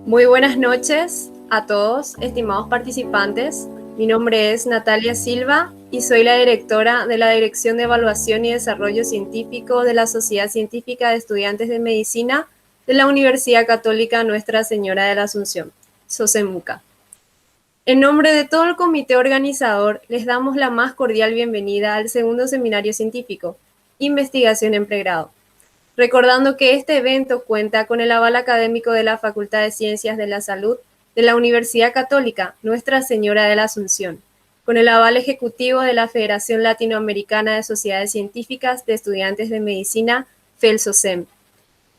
Muy buenas noches a todos, estimados participantes. Mi nombre es Natalia Silva y soy la directora de la Dirección de Evaluación y Desarrollo Científico de la Sociedad Científica de Estudiantes de Medicina de la Universidad Católica Nuestra Señora de la Asunción, SOCEMUCA. En nombre de todo el comité organizador, les damos la más cordial bienvenida al segundo seminario científico, Investigación en Pregrado. Recordando que este evento cuenta con el aval académico de la Facultad de Ciencias de la Salud de la Universidad Católica Nuestra Señora de la Asunción, con el aval ejecutivo de la Federación Latinoamericana de Sociedades Científicas de Estudiantes de Medicina, FELSOCEM,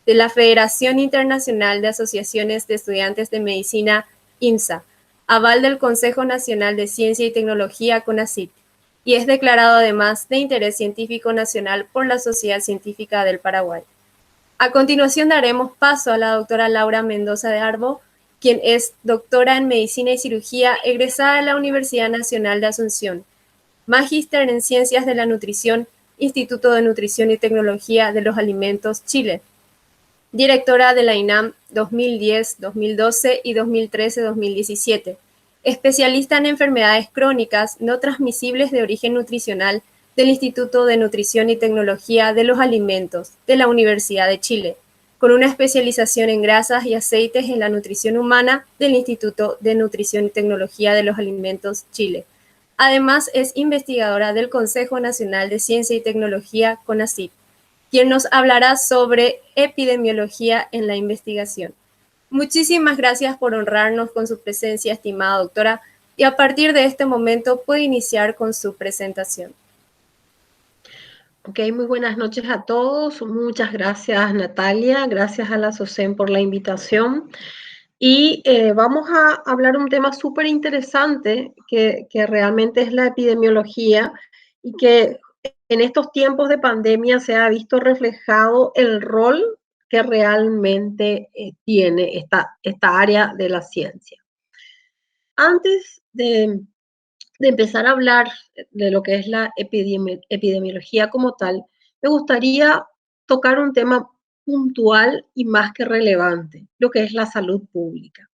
de la Federación Internacional de Asociaciones de Estudiantes de Medicina, INSA, aval del Consejo Nacional de Ciencia y Tecnología, CONACYT, y es declarado además de interés científico nacional por la Sociedad Científica del Paraguay. A continuación daremos paso a la doctora Laura Mendoza de Arbo, quien es doctora en Medicina y Cirugía egresada de la Universidad Nacional de Asunción, magíster en Ciencias de la Nutrición, Instituto de Nutrición y Tecnología de los Alimentos, Chile, directora de la INAM 2010, 2012 y 2013-2017, especialista en enfermedades crónicas no transmisibles de origen nutricional del Instituto de Nutrición y Tecnología de los Alimentos de la Universidad de Chile, con una especialización en grasas y aceites en la nutrición humana del Instituto de Nutrición y Tecnología de los Alimentos, Chile. Además, es investigadora del Consejo Nacional de Ciencia y Tecnología, CONACYT, quien nos hablará sobre epidemiología en la investigación. Muchísimas gracias por honrarnos con su presencia, estimada doctora, y a partir de este momento puede iniciar con su presentación. Ok, muy buenas noches a todos. Muchas gracias, Natalia. Gracias a la SOCEM por la invitación. Y vamos a hablar un tema súper interesante que realmente es la epidemiología y que en estos tiempos de pandemia se ha visto reflejado el rol que realmente tiene esta área de la ciencia. Antes de empezar a hablar de lo que es la epidemiología como tal, me gustaría tocar un tema puntual y más que relevante, lo que es la salud pública.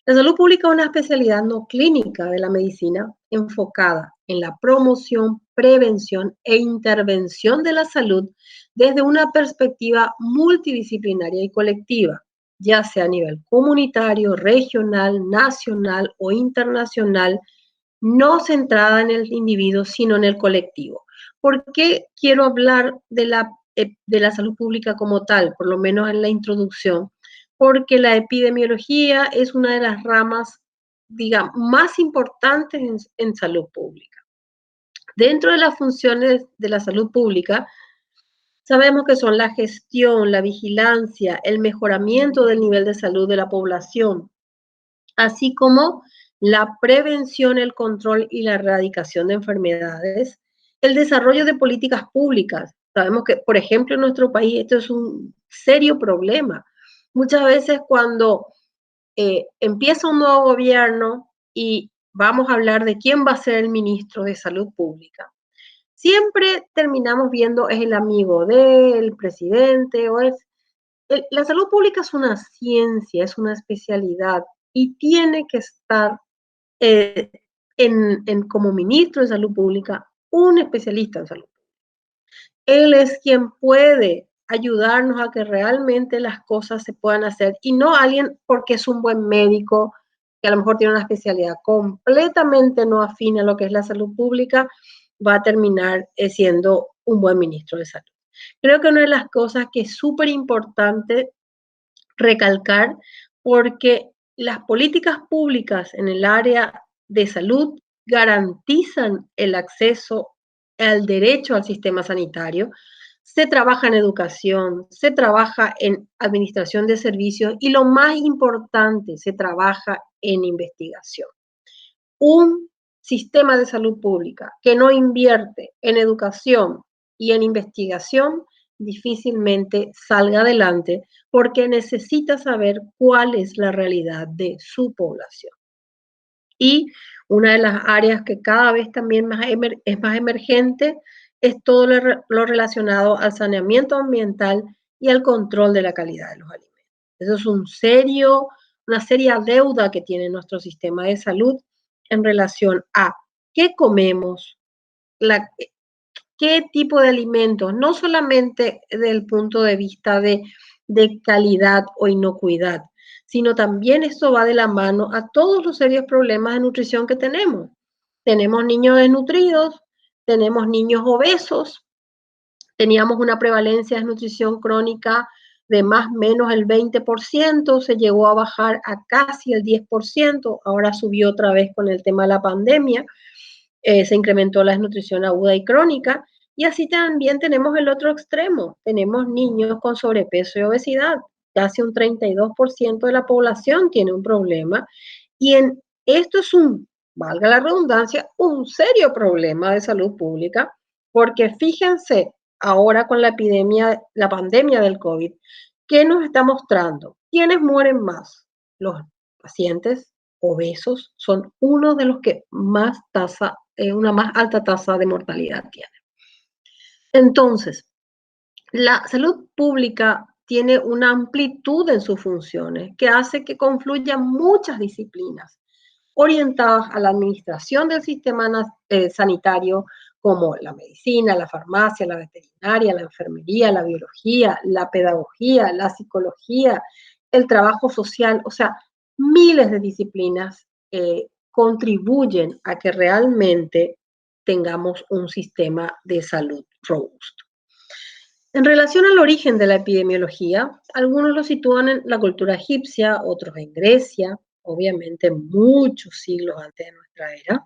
La salud pública es una especialidad no clínica de la medicina enfocada en la promoción, prevención e intervención de la salud desde una perspectiva multidisciplinaria y colectiva, ya sea a nivel comunitario, regional, nacional o internacional, no centrada en el individuo, sino en el colectivo. ¿Por qué quiero hablar de la salud pública como tal, por lo menos en la introducción? Porque la epidemiología es una de las ramas, digamos, más importantes en salud pública. Dentro de las funciones de la salud pública, sabemos que son la gestión, la vigilancia, el mejoramiento del nivel de salud de la población, así como la prevención, el control y la erradicación de enfermedades, el desarrollo de políticas públicas. Sabemos que, por ejemplo, en nuestro país esto es un serio problema. Muchas veces cuando empieza un nuevo gobierno y vamos a hablar de quién va a ser el ministro de Salud Pública, siempre terminamos viendo es el amigo del presidente o es la salud pública es una ciencia, es una especialidad y tiene que estar eh, como ministro de salud pública un especialista en salud. Él es quien puede ayudarnos a que realmente las cosas se puedan hacer y no alguien porque es un buen médico que a lo mejor tiene una especialidad completamente no afín a lo que es la salud pública, va a terminar siendo un buen ministro de salud. Creo que una de las cosas que es súper importante recalcar, porque las políticas públicas en el área de salud garantizan el acceso al derecho al sistema sanitario, se trabaja en educación, se trabaja en administración de servicios y lo más importante, se trabaja en investigación. Un sistema de salud pública que no invierte en educación y en investigación difícilmente salga adelante porque necesita saber cuál es la realidad de su población. Y una de las áreas que cada vez también es más emergente es todo lo relacionado al saneamiento ambiental y al control de la calidad de los alimentos. Eso es un serio una seria deuda que tiene nuestro sistema de salud en relación a qué comemos, qué tipo de alimentos, no solamente desde el punto de vista de calidad o inocuidad, sino también esto va de la mano a todos los serios problemas de nutrición que tenemos. Tenemos niños desnutridos, tenemos niños obesos, teníamos una prevalencia de desnutrición crónica de más o menos el 20%, se llegó a bajar a casi el 10%, ahora subió otra vez con el tema de la pandemia, se incrementó la desnutrición aguda y crónica, y así también tenemos el otro extremo, tenemos niños con sobrepeso y obesidad, casi un 32% de la población tiene un problema, y esto es valga la redundancia, un serio problema de salud pública, porque fíjense, ahora con la pandemia del COVID, ¿qué nos está mostrando? ¿Quiénes mueren más? Los pacientes obesos son uno de los que una más alta tasa de mortalidad tienen. Entonces, la salud pública tiene una amplitud en sus funciones que hace que confluyan muchas disciplinas orientadas a la administración del sistema sanitario, como la medicina, la farmacia, la veterinaria, la enfermería, la biología, la pedagogía, la psicología, el trabajo social, o sea, miles de disciplinas contribuyen a que realmente tengamos un sistema de salud robusto. En relación al origen de la epidemiología, algunos lo sitúan en la cultura egipcia, otros en Grecia, obviamente muchos siglos antes de nuestra era,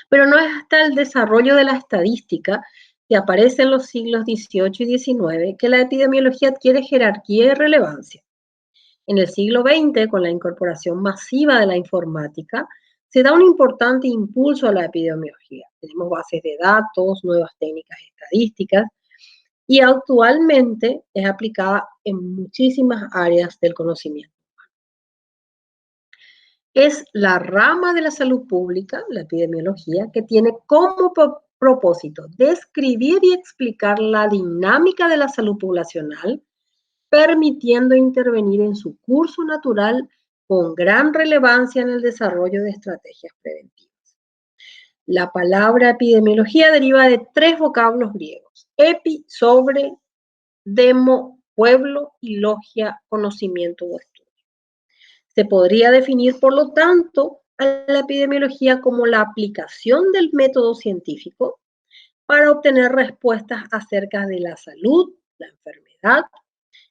pero no es hasta el desarrollo de la estadística que aparece en los siglos XVIII y XIX que la epidemiología adquiere jerarquía y relevancia. En el siglo XX, con la incorporación masiva de la informática, se da un importante impulso a la epidemiología. Tenemos bases de datos, nuevas técnicas estadísticas, y actualmente es aplicada en muchísimas áreas del conocimiento. Es la rama de la salud pública, la epidemiología, que tiene como propósito describir y explicar la dinámica de la salud poblacional, permitiendo intervenir en su curso natural con gran relevancia en el desarrollo de estrategias preventivas. La palabra epidemiología deriva de 3 vocablos griegos: epi, sobre, demo, pueblo, y logia, conocimiento o estudio. Se podría definir, por lo tanto, a la epidemiología como la aplicación del método científico para obtener respuestas acerca de la salud, la enfermedad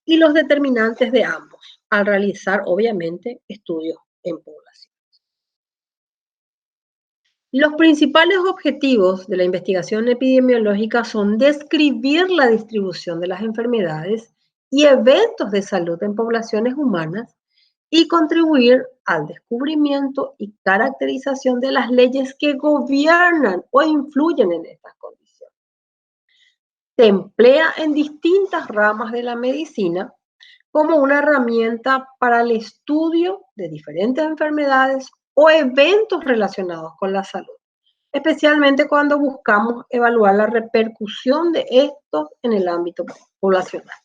y los determinantes de ambos, al realizar, obviamente, estudios en población. Los principales objetivos de la investigación epidemiológica son describir la distribución de las enfermedades y eventos de salud en poblaciones humanas y contribuir al descubrimiento y caracterización de las leyes que gobiernan o influyen en estas condiciones. Se emplea en distintas ramas de la medicina como una herramienta para el estudio de diferentes enfermedades o eventos relacionados con la salud, especialmente cuando buscamos evaluar la repercusión de estos en el ámbito poblacional.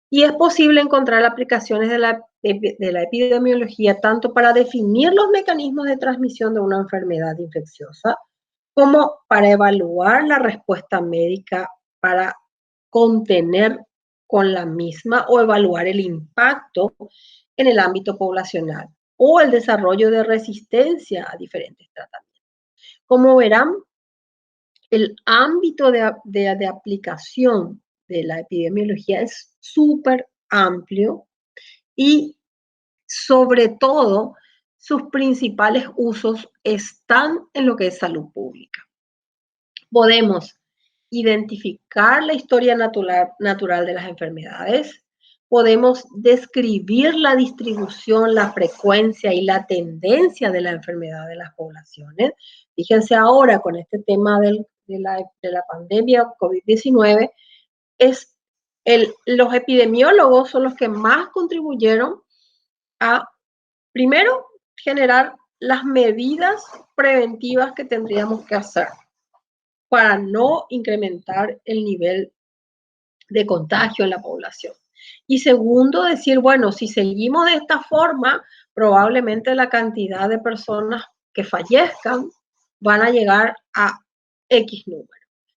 Y es posible encontrar aplicaciones de la epidemiología tanto para definir los mecanismos de transmisión de una enfermedad infecciosa, como para evaluar la respuesta médica para contener con la misma o evaluar el impacto en el ámbito poblacional o el desarrollo de resistencia a diferentes tratamientos. Como verán, el ámbito de aplicación de la epidemiología es súper amplio y sobre todo sus principales usos están en lo que es salud pública. Podemos identificar la historia natural de las enfermedades, podemos describir la distribución, la frecuencia y la tendencia de la enfermedad de las poblaciones. Fíjense ahora con este tema de la pandemia COVID-19, los epidemiólogos son los que más contribuyeron a, primero, generar las medidas preventivas que tendríamos que hacer para no incrementar el nivel de contagio en la población. Y segundo, decir, bueno, si seguimos de esta forma, probablemente la cantidad de personas que fallezcan van a llegar a X número.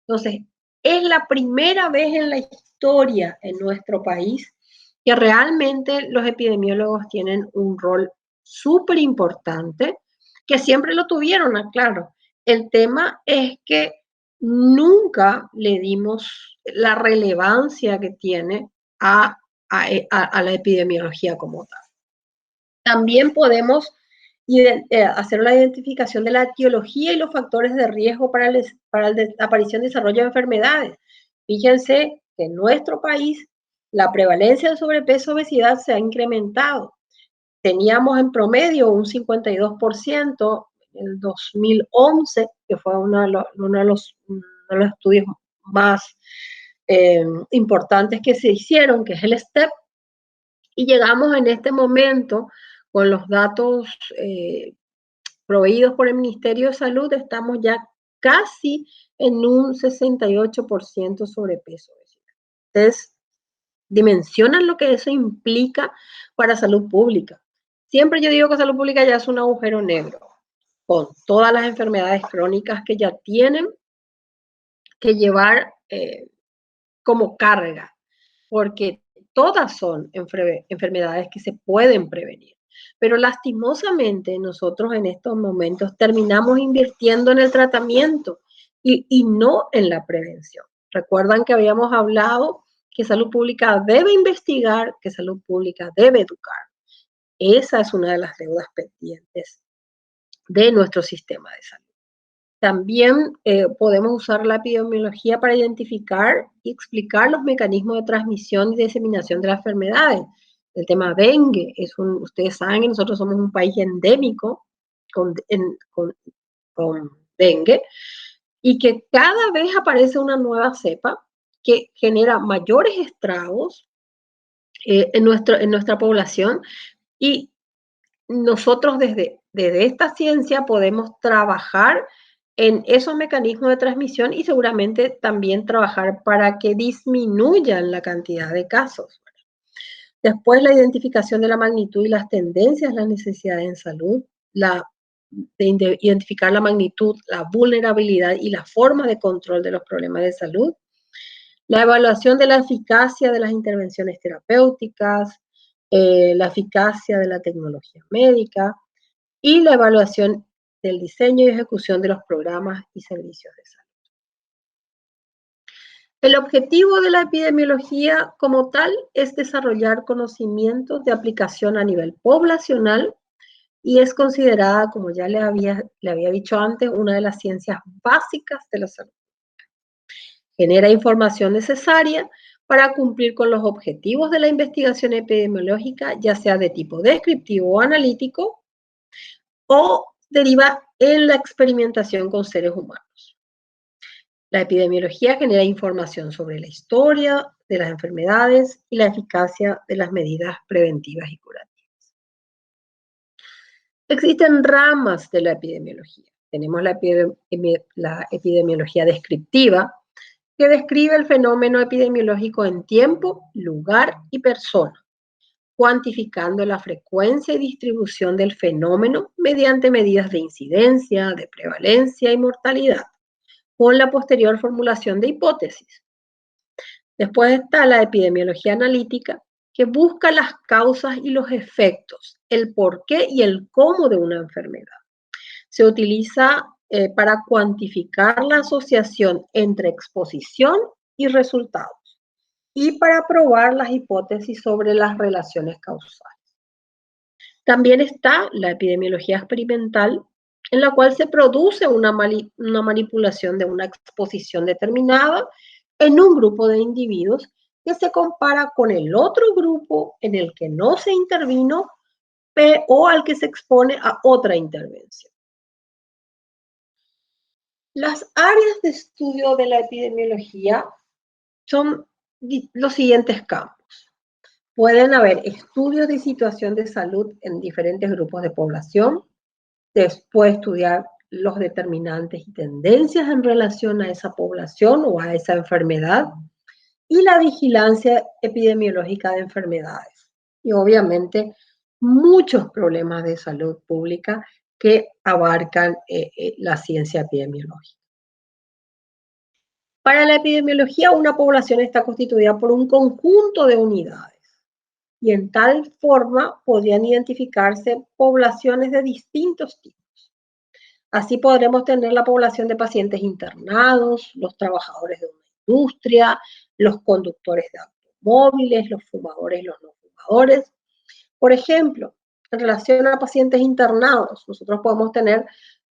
Entonces, es la primera vez en la historia en nuestro país que realmente los epidemiólogos tienen un rol súper importante, que siempre lo tuvieron, claro. El tema es que nunca le dimos la relevancia que tiene a la epidemiología como tal. También podemos hacer la identificación de la etiología y los factores de riesgo para la aparición y desarrollo de enfermedades. Fíjense que en nuestro país la prevalencia de sobrepeso y obesidad se ha incrementado. Teníamos en promedio un 52% en el 2011, que fue uno de los estudios más importantes que se hicieron, que es el STEP, y llegamos en este momento con los datos proveídos por el Ministerio de Salud, estamos ya casi en un 68% sobrepeso. Ustedes dimensionan lo que eso implica para salud pública. Siempre yo digo que salud pública ya es un agujero negro, con todas las enfermedades crónicas que ya tienen que llevar como carga, porque todas son enfermedades que se pueden prevenir. Pero lastimosamente nosotros en estos momentos terminamos invirtiendo en el tratamiento y no en la prevención. Recuerdan que habíamos hablado que salud pública debe investigar, que salud pública debe educar. Esa es una de las deudas pendientes de nuestro sistema de salud. También podemos usar la epidemiología para identificar y explicar los mecanismos de transmisión y diseminación de las enfermedades. El tema dengue, ustedes saben que nosotros somos un país endémico con dengue y que cada vez aparece una nueva cepa que genera mayores estragos en nuestra población, y nosotros desde esta ciencia podemos trabajar en esos mecanismos de transmisión y seguramente también trabajar para que disminuyan la cantidad de casos. Después, la identificación de la magnitud y las tendencias, las necesidades en salud, identificar la magnitud, la vulnerabilidad y la forma de control de los problemas de salud, la evaluación de la eficacia de las intervenciones terapéuticas, la eficacia de la tecnología médica y la evaluación del diseño y ejecución de los programas y servicios de salud. El objetivo de la epidemiología como tal es desarrollar conocimientos de aplicación a nivel poblacional y es considerada, como ya le había dicho antes, una de las ciencias básicas de la salud. Genera información necesaria para cumplir con los objetivos de la investigación epidemiológica, ya sea de tipo descriptivo o analítico, o deriva en la experimentación con seres humanos. La epidemiología genera información sobre la historia de las enfermedades y la eficacia de las medidas preventivas y curativas. Existen ramas de la epidemiología. Tenemos la epidemiología descriptiva, que describe el fenómeno epidemiológico en tiempo, lugar y persona, cuantificando la frecuencia y distribución del fenómeno mediante medidas de incidencia, de prevalencia y mortalidad, con la posterior formulación de hipótesis. Después está la epidemiología analítica, que busca las causas y los efectos, el porqué y el cómo de una enfermedad. Se utiliza para cuantificar la asociación entre exposición y resultados y para probar las hipótesis sobre las relaciones causales. También está la epidemiología experimental, en la cual se produce una manipulación de una exposición determinada en un grupo de individuos que se compara con el otro grupo en el que no se intervino o al que se expone a otra intervención. Las áreas de estudio de la epidemiología son los siguientes campos. Pueden haber estudios de situación de salud en diferentes grupos de población, después estudiar los determinantes y tendencias en relación a esa población o a esa enfermedad, y la vigilancia epidemiológica de enfermedades. Y obviamente muchos problemas de salud pública que abarcan la ciencia epidemiológica. Para la epidemiología, una población está constituida por un conjunto de unidades y en tal forma podrían identificarse poblaciones de distintos tipos. Así podremos tener la población de pacientes internados, los trabajadores de una industria, los conductores de automóviles, los fumadores y los no fumadores. Por ejemplo, en relación a pacientes internados, nosotros podemos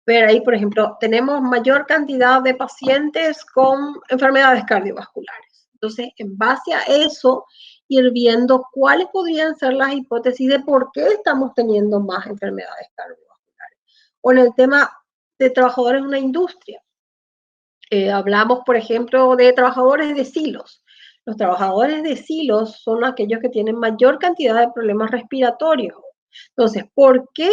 ver ahí, por ejemplo, tenemos mayor cantidad de pacientes con enfermedades cardiovasculares. Entonces, en base a eso, ir viendo cuáles podrían ser las hipótesis de por qué estamos teniendo más enfermedades cardiovasculares. O en el tema de trabajadores de una industria. Hablamos, por ejemplo, de trabajadores de silos. Los trabajadores de silos son aquellos que tienen mayor cantidad de problemas respiratorios. Entonces, ¿por qué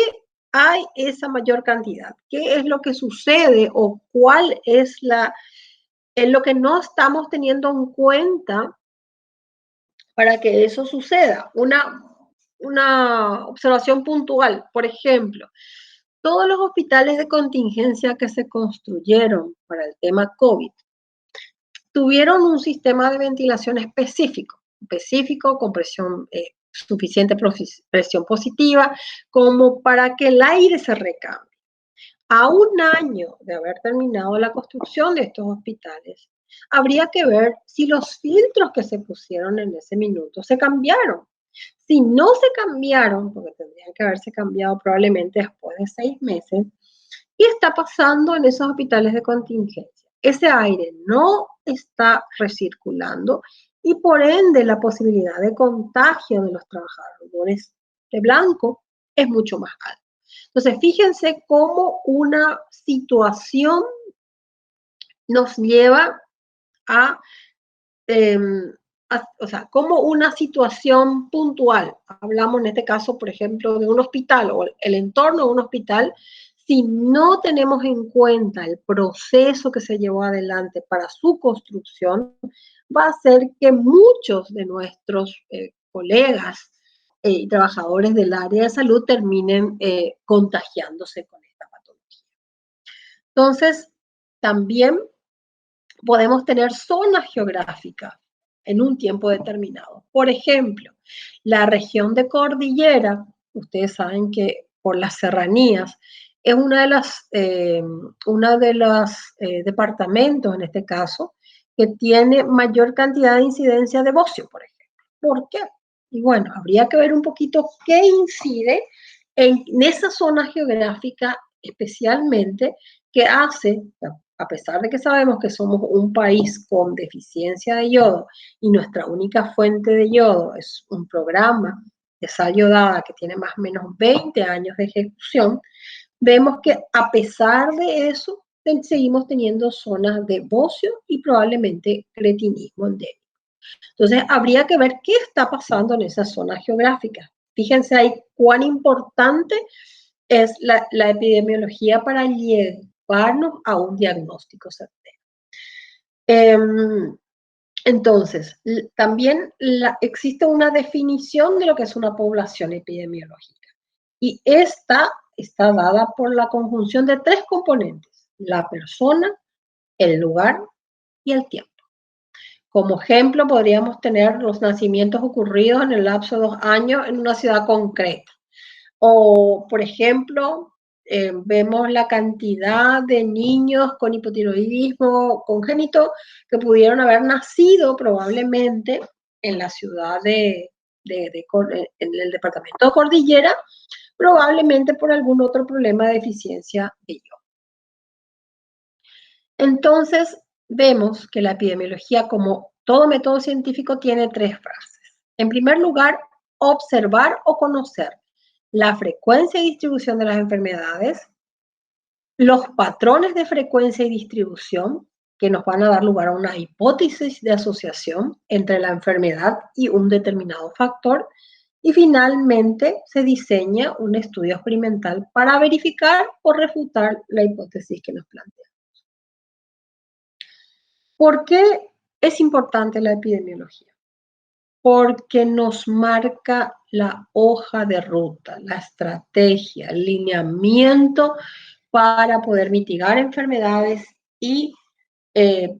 hay esa mayor cantidad? ¿Qué es lo que sucede o cuál es lo que no estamos teniendo en cuenta para que eso suceda? Una observación puntual, por ejemplo, todos los hospitales de contingencia que se construyeron para el tema COVID tuvieron un sistema de ventilación específico con suficiente presión positiva, como para que el aire se recambie. A un año de haber terminado la construcción de estos hospitales, habría que ver si los filtros que se pusieron en ese minuto se cambiaron. Si no se cambiaron, porque tendrían que haberse cambiado probablemente después de 6 meses, ¿qué está pasando en esos hospitales de contingencia? Ese aire no está recirculando y por ende la posibilidad de contagio de los trabajadores de blanco es mucho más alta. Entonces, fíjense cómo una situación nos lleva a o sea, como una situación puntual, hablamos en este caso, por ejemplo, de un hospital o el entorno de un hospital, si no tenemos en cuenta el proceso que se llevó adelante para su construcción, va a hacer que muchos de nuestros colegas y trabajadores del área de salud terminen contagiándose con esta patología. Entonces, también podemos tener zonas geográficas en un tiempo determinado. Por ejemplo, la región de cordillera, ustedes saben que por las serranías, es una de los departamentos, en este caso, que tiene mayor cantidad de incidencia de bocio, por ejemplo. ¿Por qué? Y bueno, habría que ver un poquito qué incide en esa zona geográfica especialmente que hace, a pesar de que sabemos que somos un país con deficiencia de yodo y nuestra única fuente de yodo es un programa de sal yodada que tiene más o menos 20 años de ejecución, vemos que a pesar de eso seguimos teniendo zonas de bocio y probablemente cretinismo endémico. Entonces, habría que ver qué está pasando en esas zonas geográficas. Fíjense ahí cuán importante es la epidemiología para llevarnos a un diagnóstico certero. Entonces, también existe una definición de lo que es una población epidemiológica. Y esta está dada por la conjunción de 3 componentes: la persona, el lugar y el tiempo. Como ejemplo, podríamos tener los nacimientos ocurridos en el lapso de 2 años en una ciudad concreta. O, por ejemplo, vemos la cantidad de niños con hipotiroidismo congénito que pudieron haber nacido probablemente en la ciudad en el departamento de Cordillera, probablemente por algún otro problema de deficiencia de yodo. Entonces, vemos que la epidemiología, como todo método científico, tiene 3 fases. En primer lugar, observar o conocer la frecuencia y distribución de las enfermedades, los patrones de frecuencia y distribución que nos van a dar lugar a una hipótesis de asociación entre la enfermedad y un determinado factor, y finalmente se diseña un estudio experimental para verificar o refutar la hipótesis que nos plantea. ¿Por qué es importante la epidemiología porque nos marca la hoja de ruta, la estrategia, el lineamiento para poder mitigar enfermedades y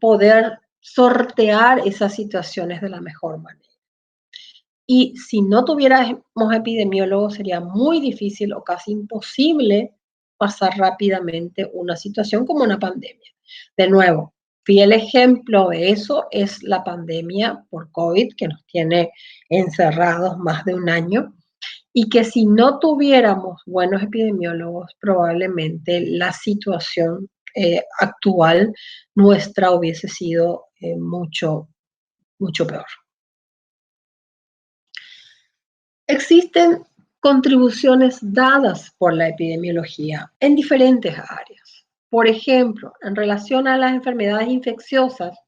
poder sortear esas situaciones de la mejor manera. Y si no tuviéramos epidemiólogos, sería muy difícil o casi imposible pasar rápidamente una situación como una pandemia. De nuevo, fiel ejemplo de eso es la pandemia por COVID, que nos tiene encerrados más de un año, y que si no tuviéramos buenos epidemiólogos, probablemente la situación actual nuestra hubiese sido mucho, mucho peor. Existen contribuciones dadas por la epidemiología en diferentes áreas. Por ejemplo, en relación a las enfermedades infecciosas,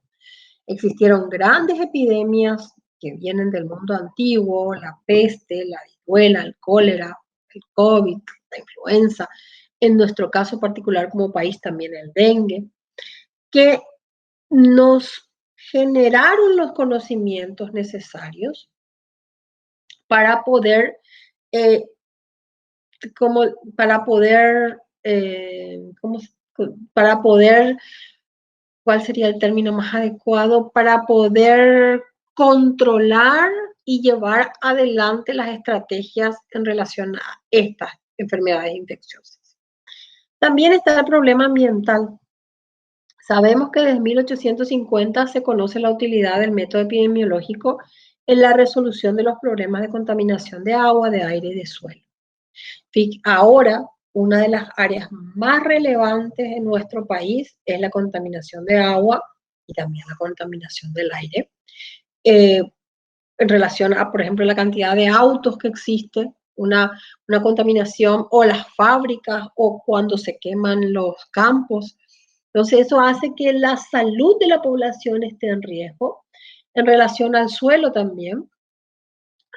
existieron grandes epidemias que vienen del mundo antiguo, la peste, la viruela, el cólera, el COVID, la influenza, en nuestro caso particular como país también el dengue, que nos generaron los conocimientos necesarios para poder eh, como para poder, ¿cómo, para poder, ¿cuál sería el término más adecuado? Para poder controlar y llevar adelante las estrategias en relación a estas enfermedades infecciosas. También está el problema ambiental. Sabemos que desde 1850 se conoce la utilidad del método epidemiológico en la resolución de los problemas de contaminación de agua, de aire y de suelo. Ahora, una de las áreas más relevantes en nuestro país es la contaminación de agua y también la contaminación del aire. En relación a, por ejemplo, la cantidad de autos que existe, una contaminación o las fábricas o cuando se queman los campos. Entonces, eso hace que la salud de la población esté en riesgo. En relación al suelo también,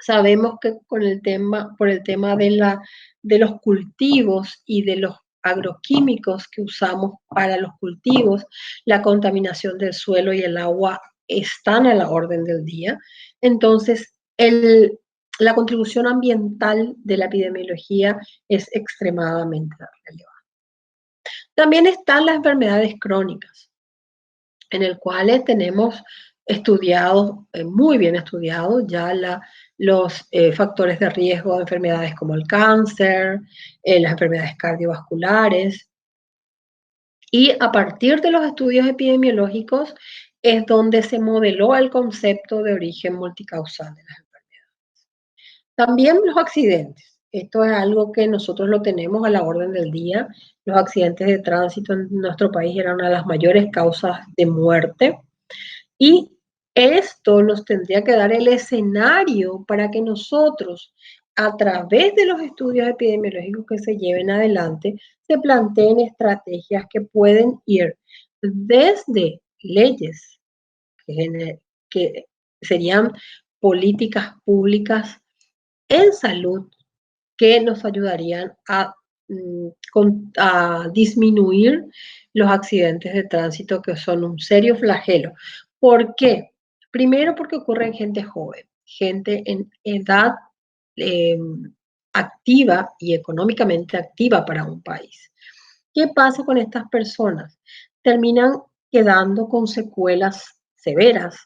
sabemos que por el tema de los cultivos y de los agroquímicos que usamos para los cultivos, la contaminación del suelo y el agua están a la orden del día. Entonces, la contribución ambiental de la epidemiología es extremadamente relevante. También están las enfermedades crónicas, en el cual tenemos estudiado, muy bien estudiado, ya los factores de riesgo de enfermedades como el cáncer, las enfermedades cardiovasculares. Y a partir de los estudios epidemiológicos es donde se modeló el concepto de origen multicausal de las enfermedades. También los accidentes. Esto es algo que nosotros lo tenemos a la orden del día. Los accidentes de tránsito en nuestro país eran una de las mayores causas de muerte. Y esto nos tendría que dar el escenario para que nosotros, a través de los estudios epidemiológicos que se lleven adelante, se planteen estrategias que pueden ir desde leyes, que serían políticas públicas en salud que nos ayudarían a disminuir los accidentes de tránsito, que son un serio flagelo. ¿Por qué? Primero porque ocurre en gente joven, gente en edad eh, activa y económicamente activa para un país. ¿Qué pasa con estas personas? Terminan quedando con secuelas severas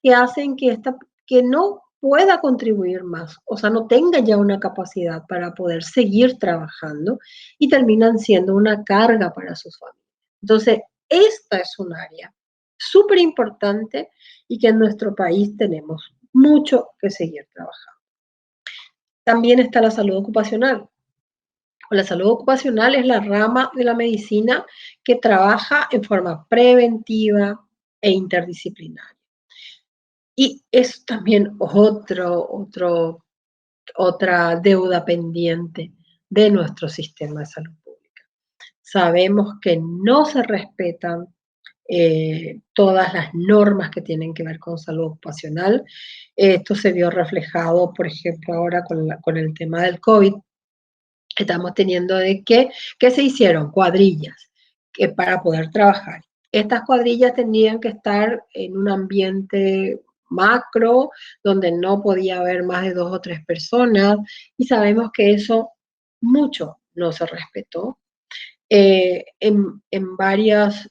que hacen que no pueda contribuir más, o sea, no tenga ya una capacidad para poder seguir trabajando y terminan siendo una carga para sus familias. Entonces, esta es un área súper importante y que en nuestro país tenemos mucho que seguir trabajando. También está la salud ocupacional. La salud ocupacional es la rama de la medicina que trabaja en forma preventiva e interdisciplinaria. Y es también otra deuda pendiente de nuestro sistema de salud pública. Sabemos que no se respetan todas las normas que tienen que ver con salud ocupacional. Esto se vio reflejado, por ejemplo, ahora con el tema del COVID. Estamos teniendo de que se hicieron cuadrillas para poder trabajar. estas cuadrillas tenían que estar en un ambiente macro, donde no podía haber más de 2 o 3 personas, y sabemos que eso mucho no se respetó. En varias,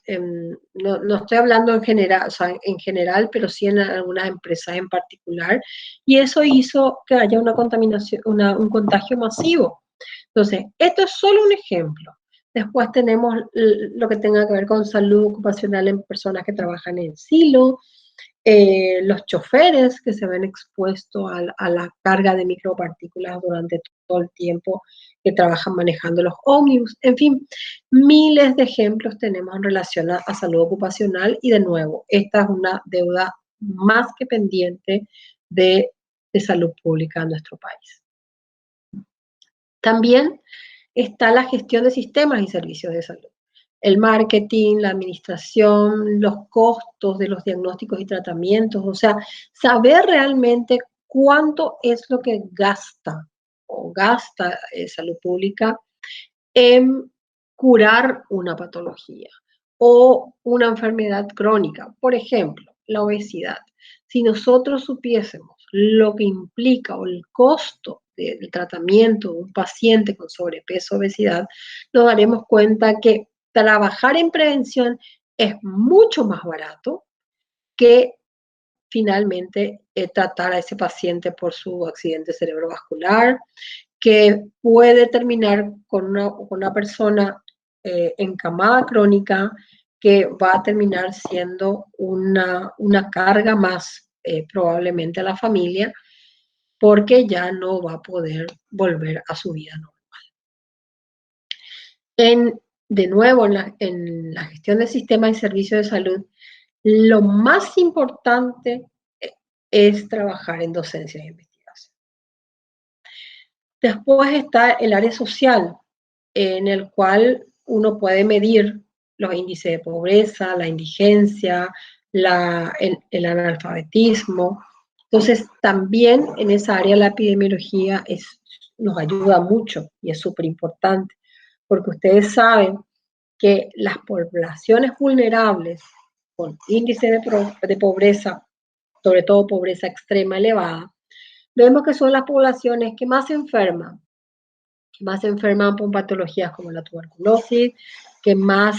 no estoy hablando en general, o sea, en general, pero sí en algunas empresas en particular, y eso hizo que haya una contaminación, un contagio masivo. Entonces, esto es solo un ejemplo. Después tenemos lo que tenga que ver con salud ocupacional en personas que trabajan en silo, los choferes que se ven expuestos a la carga de micropartículas durante todo el tiempo que trabajan manejando los ómnibus. En fin, miles de ejemplos tenemos en relación a salud ocupacional y de nuevo, esta es una deuda más que pendiente de salud pública en nuestro país. También está la gestión de sistemas y servicios de salud. El marketing, la administración, los costos de los diagnósticos y tratamientos, o sea, saber realmente cuánto es lo que gasta o gasta salud pública en curar una patología o una enfermedad crónica. Por ejemplo, la obesidad. Si nosotros supiésemos lo que implica o el costo del tratamiento de un paciente con sobrepeso o obesidad, nos daremos cuenta que trabajar en prevención es mucho más barato que finalmente tratar a ese paciente por su accidente cerebrovascular, que puede terminar con una persona encamada crónica que va a terminar siendo una carga más probablemente a la familia porque ya no va a poder volver a su vida normal. De nuevo, en la gestión del sistema y servicios de salud, lo más importante es trabajar en docencia e investigación. Después está el área social, en el cual uno puede medir los índices de pobreza, la indigencia, el analfabetismo. Entonces, también en esa área la epidemiología nos ayuda mucho y es súper importante, porque ustedes saben que las poblaciones vulnerables con índice de pobreza, sobre todo pobreza extrema elevada, vemos que son las poblaciones que más se enferman por patologías como la tuberculosis, que más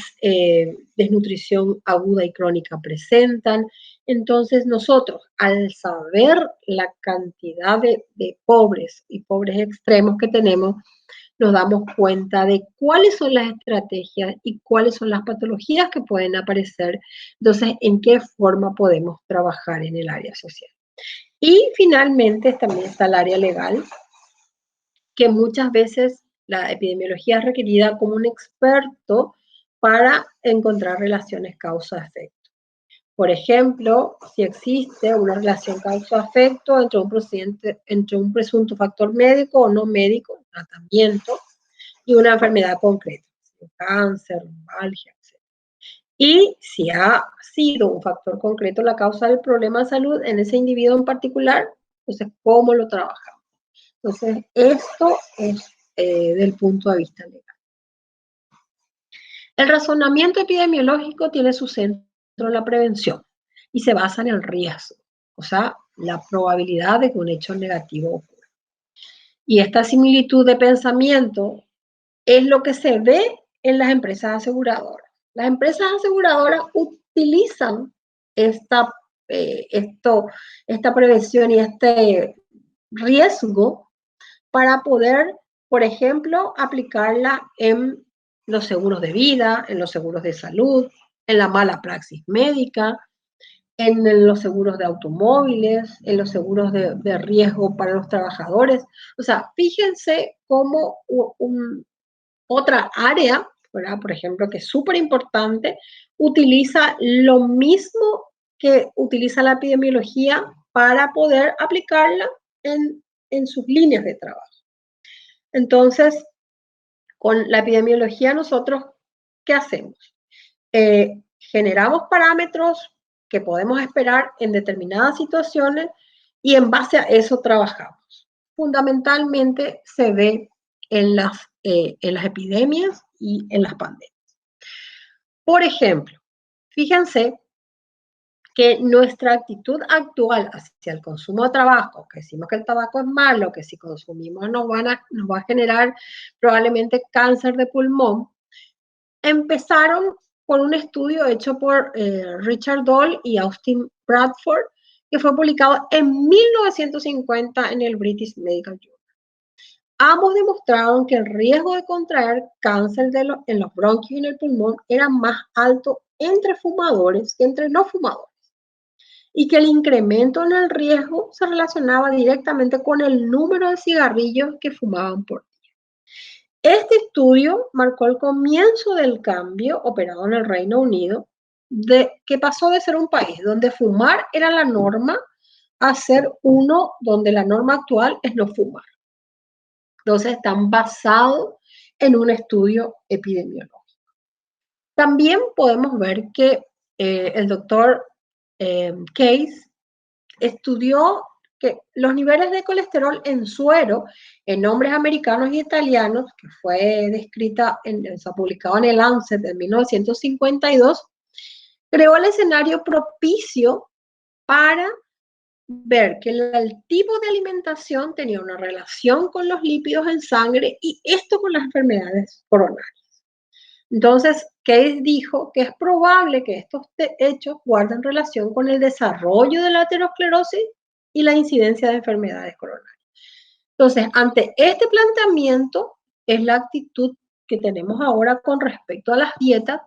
desnutrición aguda y crónica presentan. Entonces nosotros, al saber la cantidad de pobres y pobres extremos que tenemos, nos damos cuenta de cuáles son las estrategias y cuáles son las patologías que pueden aparecer. Entonces, en qué forma podemos trabajar en el área social. Y finalmente también está el área legal, que muchas veces la epidemiología es requerida como un experto para encontrar relaciones causa-efecto. Por ejemplo, si existe una relación causa-efecto entre un presunto factor médico o no médico, tratamiento, y una enfermedad concreta, cáncer, lumbalgia, etc. Y si ha sido un factor concreto la causa del problema de salud en ese individuo en particular, entonces, ¿cómo lo trabajamos? Entonces, esto es del punto de vista legal. El razonamiento epidemiológico tiene su centro en la prevención y se basa en el riesgo, o sea, la probabilidad de que un hecho negativo ocurra. Y esta similitud de pensamiento es lo que se ve en las empresas aseguradoras. Las empresas aseguradoras utilizan esta prevención y este riesgo para poder, por ejemplo, aplicarla en los seguros de vida, en los seguros de salud, en la mala praxis médica, en los seguros de automóviles, en los seguros de riesgo para los trabajadores. O sea, fíjense cómo otra área, ¿verdad? Por ejemplo, que es súper importante, utiliza lo mismo que utiliza la epidemiología para poder aplicarla en sus líneas de trabajo. Entonces, con la epidemiología nosotros, ¿qué hacemos? Generamos parámetros que podemos esperar en determinadas situaciones y en base a eso trabajamos. Fundamentalmente se ve en las epidemias y en las pandemias. Por ejemplo, Fíjense que nuestra actitud actual hacia el consumo de tabaco, que decimos que el tabaco es malo, que si consumimos nos va a generar probablemente cáncer de pulmón, empezaron con un estudio hecho por Richard Doll y Austin Bradford, que fue publicado en 1950 en el British Medical Journal. Ambos demostraron que el riesgo de contraer cáncer en los bronquios y en el pulmón era más alto entre fumadores que entre no fumadores, y que el incremento en el riesgo se relacionaba directamente con el número de cigarrillos que fumaban por día. Este estudio marcó el comienzo del cambio operado en el Reino Unido, que pasó de ser un país donde fumar era la norma a ser uno donde la norma actual es no fumar. Entonces están basados en un estudio epidemiológico. También podemos ver que el doctor Case estudió que los niveles de colesterol en suero en hombres americanos y italianos, que fue descrita, se ha publicado en el Lancet en 1952, creó el escenario propicio para ver que el tipo de alimentación tenía una relación con los lípidos en sangre y esto con las enfermedades coronarias. Entonces, Case dijo que es probable que estos hechos guarden relación con el desarrollo de la aterosclerosis y la incidencia de enfermedades coronarias. Entonces, ante este planteamiento, es la actitud que tenemos ahora con respecto a las dietas,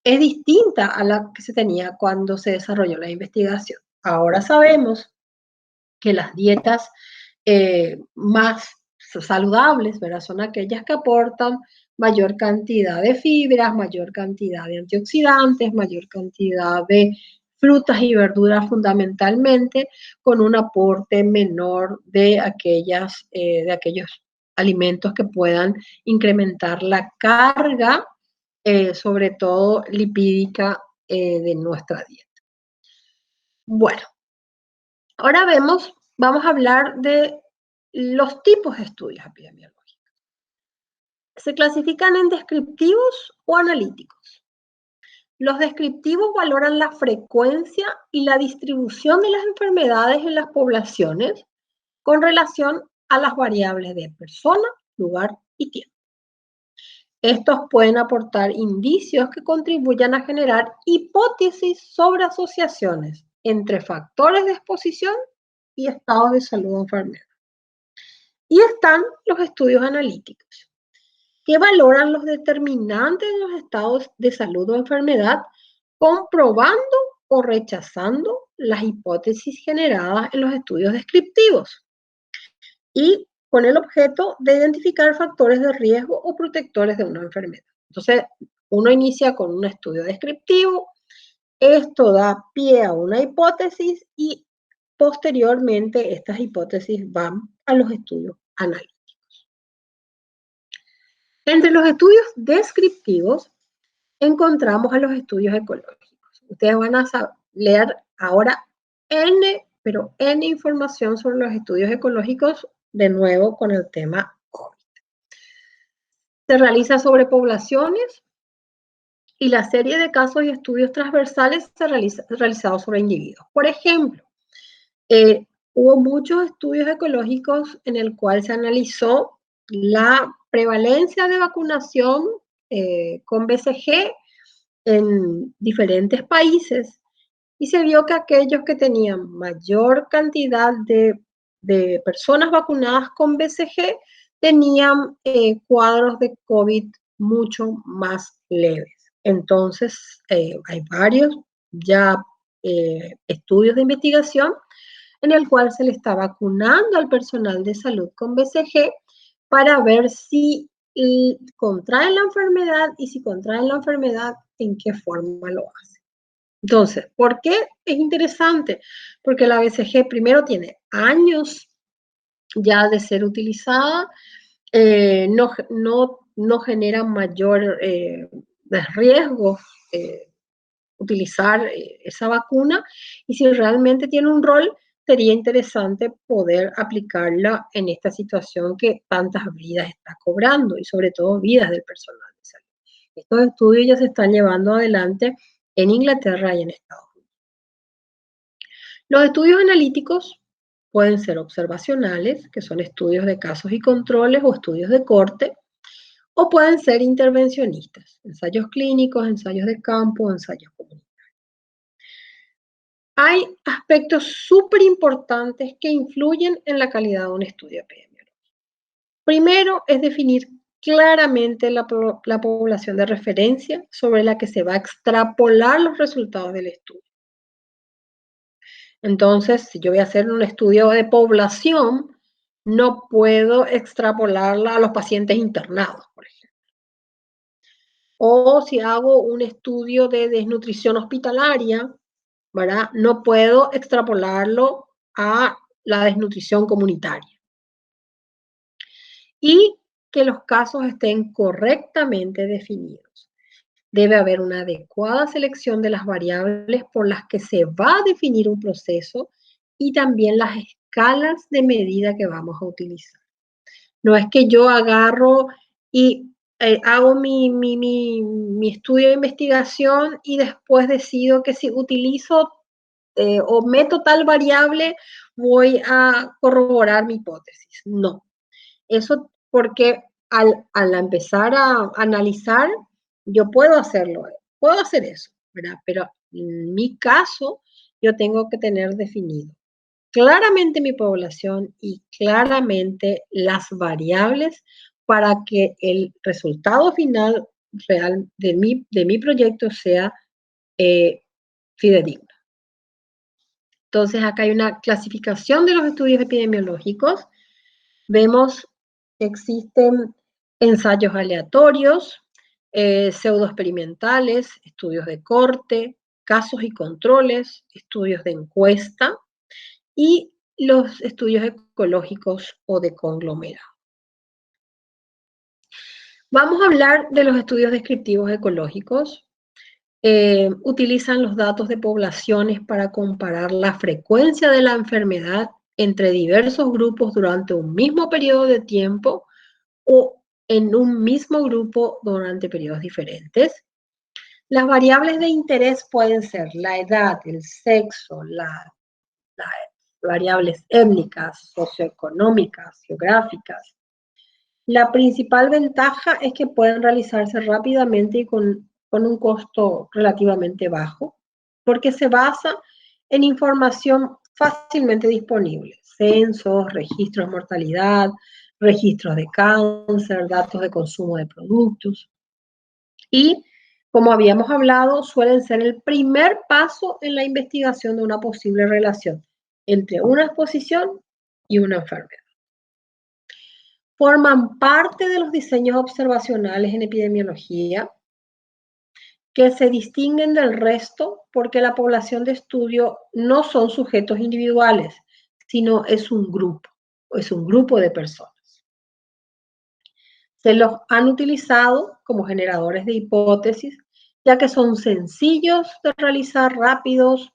es distinta a la que se tenía cuando se desarrolló la investigación. Ahora sabemos que las dietas más saludables, ¿verdad? Son aquellas que aportan mayor cantidad de fibras, mayor cantidad de antioxidantes, mayor cantidad de frutas y verduras fundamentalmente, con un aporte menor de aquellos alimentos que puedan incrementar la carga, sobre todo lipídica, de nuestra dieta. Bueno, ahora vamos a hablar de los tipos de estudios epidemiológicos. Se clasifican en descriptivos o analíticos. Los descriptivos valoran la frecuencia y la distribución de las enfermedades en las poblaciones con relación a las variables de persona, lugar y tiempo. Estos pueden aportar indicios que contribuyan a generar hipótesis sobre asociaciones entre factores de exposición y estado de salud o enfermedad. Y están los estudios analíticos, que valoran los determinantes de los estados de salud o enfermedad, comprobando o rechazando las hipótesis generadas en los estudios descriptivos, y con el objeto de identificar factores de riesgo o protectores de una enfermedad. Entonces, uno inicia con un estudio descriptivo, esto da pie a una hipótesis y posteriormente estas hipótesis van a los estudios analíticos. Entre los estudios descriptivos encontramos a los estudios ecológicos. Ustedes van a leer ahora N información sobre los estudios ecológicos, de nuevo con el tema COVID. Se realiza sobre poblaciones y la serie de casos y estudios transversales realizados sobre individuos. Por ejemplo, hubo muchos estudios ecológicos en el cual se analizó la prevalencia de vacunación con BCG en diferentes países y se vio que aquellos que tenían mayor cantidad de personas vacunadas con BCG tenían cuadros de COVID mucho más leves. Entonces, hay varios ya estudios de investigación en el cual se le está vacunando al personal de salud con BCG para ver si contraen la enfermedad y si contraen la enfermedad, en qué forma lo hacen. Entonces, ¿por qué es interesante? Porque la BCG primero tiene años ya de ser utilizada, no genera mayor riesgo utilizar esa vacuna, y si realmente tiene un rol, sería interesante poder aplicarla en esta situación que tantas vidas está cobrando y sobre todo vidas del personal de salud. Estos estudios ya se están llevando adelante en Inglaterra y en Estados Unidos. Los estudios analíticos pueden ser observacionales, que son estudios de casos y controles o estudios de corte, o pueden ser intervencionistas, ensayos clínicos, ensayos de campo, ensayos comunitarios. Hay aspectos súper importantes que influyen en la calidad de un estudio epidemiológico. Primero es definir claramente la población de referencia sobre la que se va a extrapolar los resultados del estudio. Entonces, si yo voy a hacer un estudio de población, no puedo extrapolarla a los pacientes internados, por ejemplo. O si hago un estudio de desnutrición hospitalaria, ¿verdad? No puedo extrapolarlo a la desnutrición comunitaria. Y que los casos estén correctamente definidos. Debe haber una adecuada selección de las variables por las que se va a definir un proceso y también las escalas de medida que vamos a utilizar. No es que yo agarro y hago mi estudio de investigación y después decido que si utilizo o meto tal variable voy a corroborar mi hipótesis. No, eso porque al empezar a analizar, yo puedo hacerlo, puedo hacer eso, ¿verdad? Pero en mi caso, yo tengo que tener definido claramente mi población y claramente las variables para que el resultado final real de mi proyecto sea fidedigno. Entonces, acá hay una clasificación de los estudios epidemiológicos. Vemos que existen ensayos aleatorios, pseudoexperimentales, estudios de corte, casos y controles, estudios de encuesta y los estudios ecológicos o de conglomerado. Vamos a hablar de los estudios descriptivos ecológicos. Utilizan los datos de poblaciones para comparar la frecuencia de la enfermedad entre diversos grupos durante un mismo periodo de tiempo o en un mismo grupo durante periodos diferentes. Las variables de interés pueden ser la edad, el sexo, las variables étnicas, socioeconómicas, geográficas. La principal ventaja es que pueden realizarse rápidamente y con un costo relativamente bajo, porque se basa en información fácilmente disponible, censos, registros de mortalidad, registros de cáncer, datos de consumo de productos. Y, como habíamos hablado, suelen ser el primer paso en la investigación de una posible relación entre una exposición y una enfermedad. Forman parte de los diseños observacionales en epidemiología que se distinguen del resto porque la población de estudio no son sujetos individuales, sino es un grupo de personas. Se los han utilizado como generadores de hipótesis, ya que son sencillos de realizar, rápidos,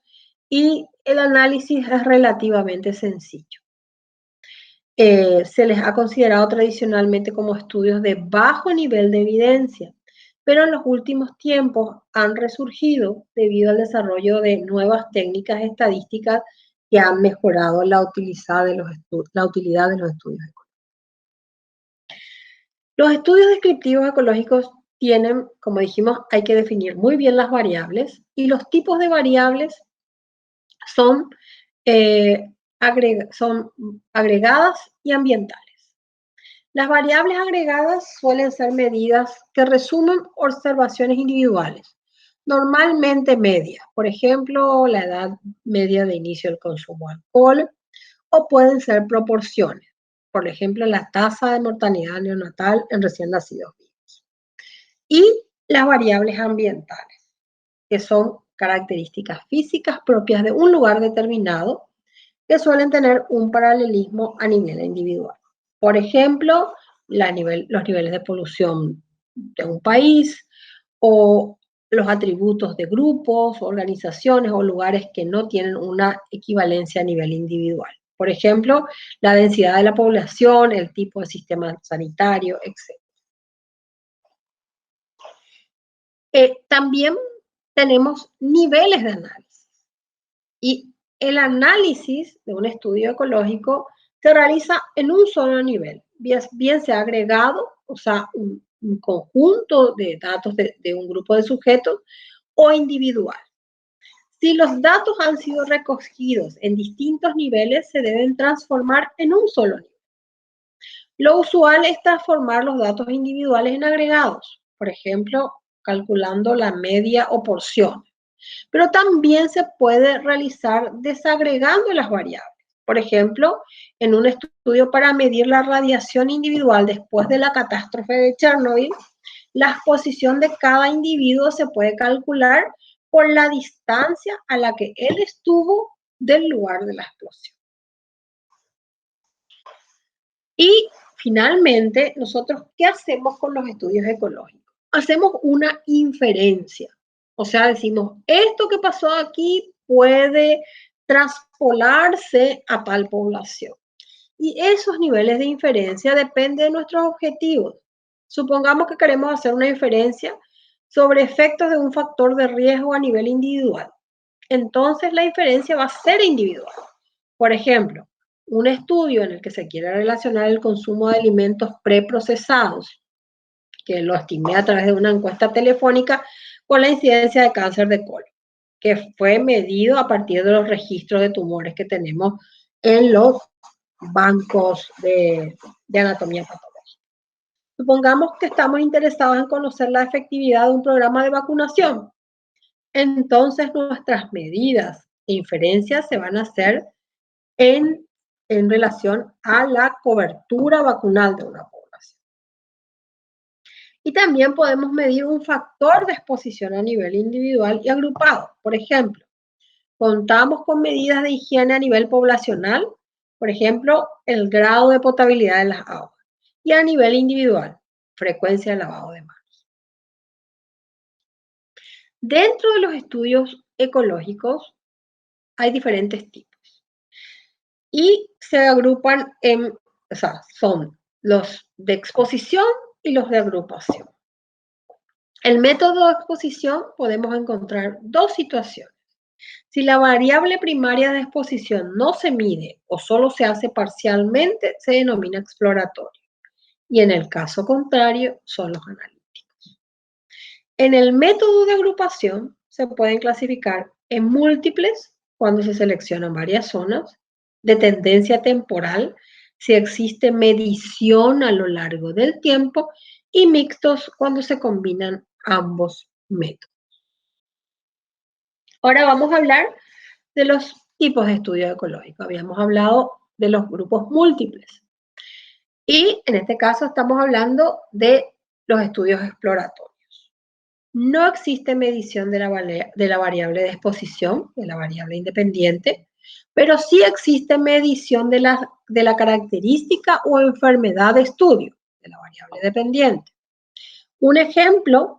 y el análisis es relativamente sencillo. Se les ha considerado tradicionalmente como estudios de bajo nivel de evidencia, pero en los últimos tiempos han resurgido debido al desarrollo de nuevas técnicas estadísticas que han mejorado la utilidad de los estudios. Los estudios descriptivos ecológicos tienen, como dijimos, hay que definir muy bien las variables y los tipos de variables son agregadas y ambientales. Las variables agregadas suelen ser medidas que resumen observaciones individuales, normalmente medias, por ejemplo, la edad media de inicio del consumo de alcohol, o pueden ser proporciones, por ejemplo, la tasa de mortalidad neonatal en recién nacidos vivos. Y las variables ambientales, que son características físicas propias de un lugar determinado, que suelen tener un paralelismo a nivel individual. Por ejemplo, los niveles de polución de un país o los atributos de grupos, organizaciones o lugares que no tienen una equivalencia a nivel individual. Por ejemplo, la densidad de la población, el tipo de sistema sanitario, etc. También tenemos niveles de análisis. Y el análisis de un estudio ecológico se realiza en un solo nivel, bien sea agregado, o sea, un conjunto de datos de un grupo de sujetos, o individual. Si los datos han sido recogidos en distintos niveles, se deben transformar en un solo nivel. Lo usual es transformar los datos individuales en agregados, por ejemplo, calculando la media o porción. Pero también se puede realizar desagregando las variables. Por ejemplo, en un estudio para medir la radiación individual después de la catástrofe de Chernobyl, la exposición de cada individuo se puede calcular por la distancia a la que él estuvo del lugar de la explosión. Y finalmente, nosotros, ¿qué hacemos con los estudios ecológicos? Hacemos una inferencia. O sea, decimos, esto que pasó aquí puede traspolarse a tal población. Y esos niveles de inferencia dependen de nuestros objetivos. Supongamos que queremos hacer una inferencia sobre efectos de un factor de riesgo a nivel individual. Entonces la inferencia va a ser individual. Por ejemplo, un estudio en el que se quiere relacionar el consumo de alimentos preprocesados, que lo estimé a través de una encuesta telefónica, con la incidencia de cáncer de colon, que fue medido a partir de los registros de tumores que tenemos en los bancos de anatomía patológica. Supongamos que estamos interesados en conocer la efectividad de un programa de vacunación. Entonces, nuestras medidas e inferencias se van a hacer en relación a la cobertura vacunal de una población. Y también podemos medir un factor de exposición a nivel individual y agrupado. Por ejemplo, contamos con medidas de higiene a nivel poblacional, por ejemplo, el grado de potabilidad de las aguas. Y a nivel individual, frecuencia de lavado de manos. Dentro de los estudios ecológicos hay diferentes tipos. Y se agrupan en, o sea, son los de exposición y los de agrupación. El método de exposición podemos encontrar dos situaciones. Si la variable primaria de exposición no se mide o solo se hace parcialmente, se denomina exploratorio. Y en el caso contrario, son los analíticos. En el método de agrupación se pueden clasificar en múltiples cuando se seleccionan varias zonas, de tendencia temporal, si existe medición a lo largo del tiempo, y mixtos cuando se combinan ambos métodos. Ahora vamos a hablar de los tipos de estudios ecológicos. Habíamos hablado de los grupos múltiples. Y en este caso estamos hablando de los estudios exploratorios. No existe medición de la variable de exposición, de la variable independiente, pero sí existe medición de la característica o enfermedad de estudio, de la variable dependiente. Un ejemplo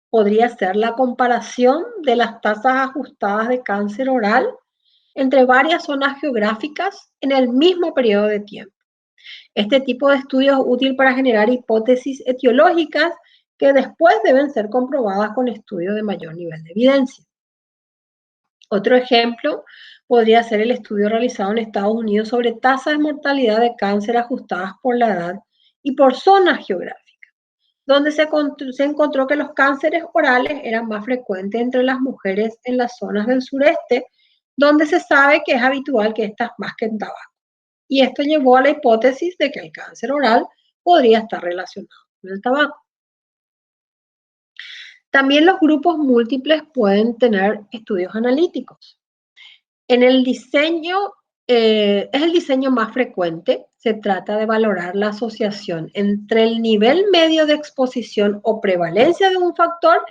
podría ser la comparación de las tasas ajustadas de cáncer oral entre varias zonas geográficas en el mismo periodo de tiempo. Este tipo de estudio es útil para generar hipótesis etiológicas que después deben ser comprobadas con estudios de mayor nivel de evidencia. Otro ejemplo podría ser el estudio realizado en Estados Unidos sobre tasas de mortalidad de cáncer ajustadas por la edad y por zonas geográficas, donde se encontró que los cánceres orales eran más frecuentes entre las mujeres en las zonas del sureste, donde se sabe que es habitual que estas masquen tabaco. Y esto llevó a la hipótesis de que el cáncer oral podría estar relacionado con el tabaco. También los grupos múltiples pueden tener estudios analíticos. En el diseño, es el diseño más frecuente. Se trata de valorar la asociación entre el nivel medio de exposición o prevalencia de un factor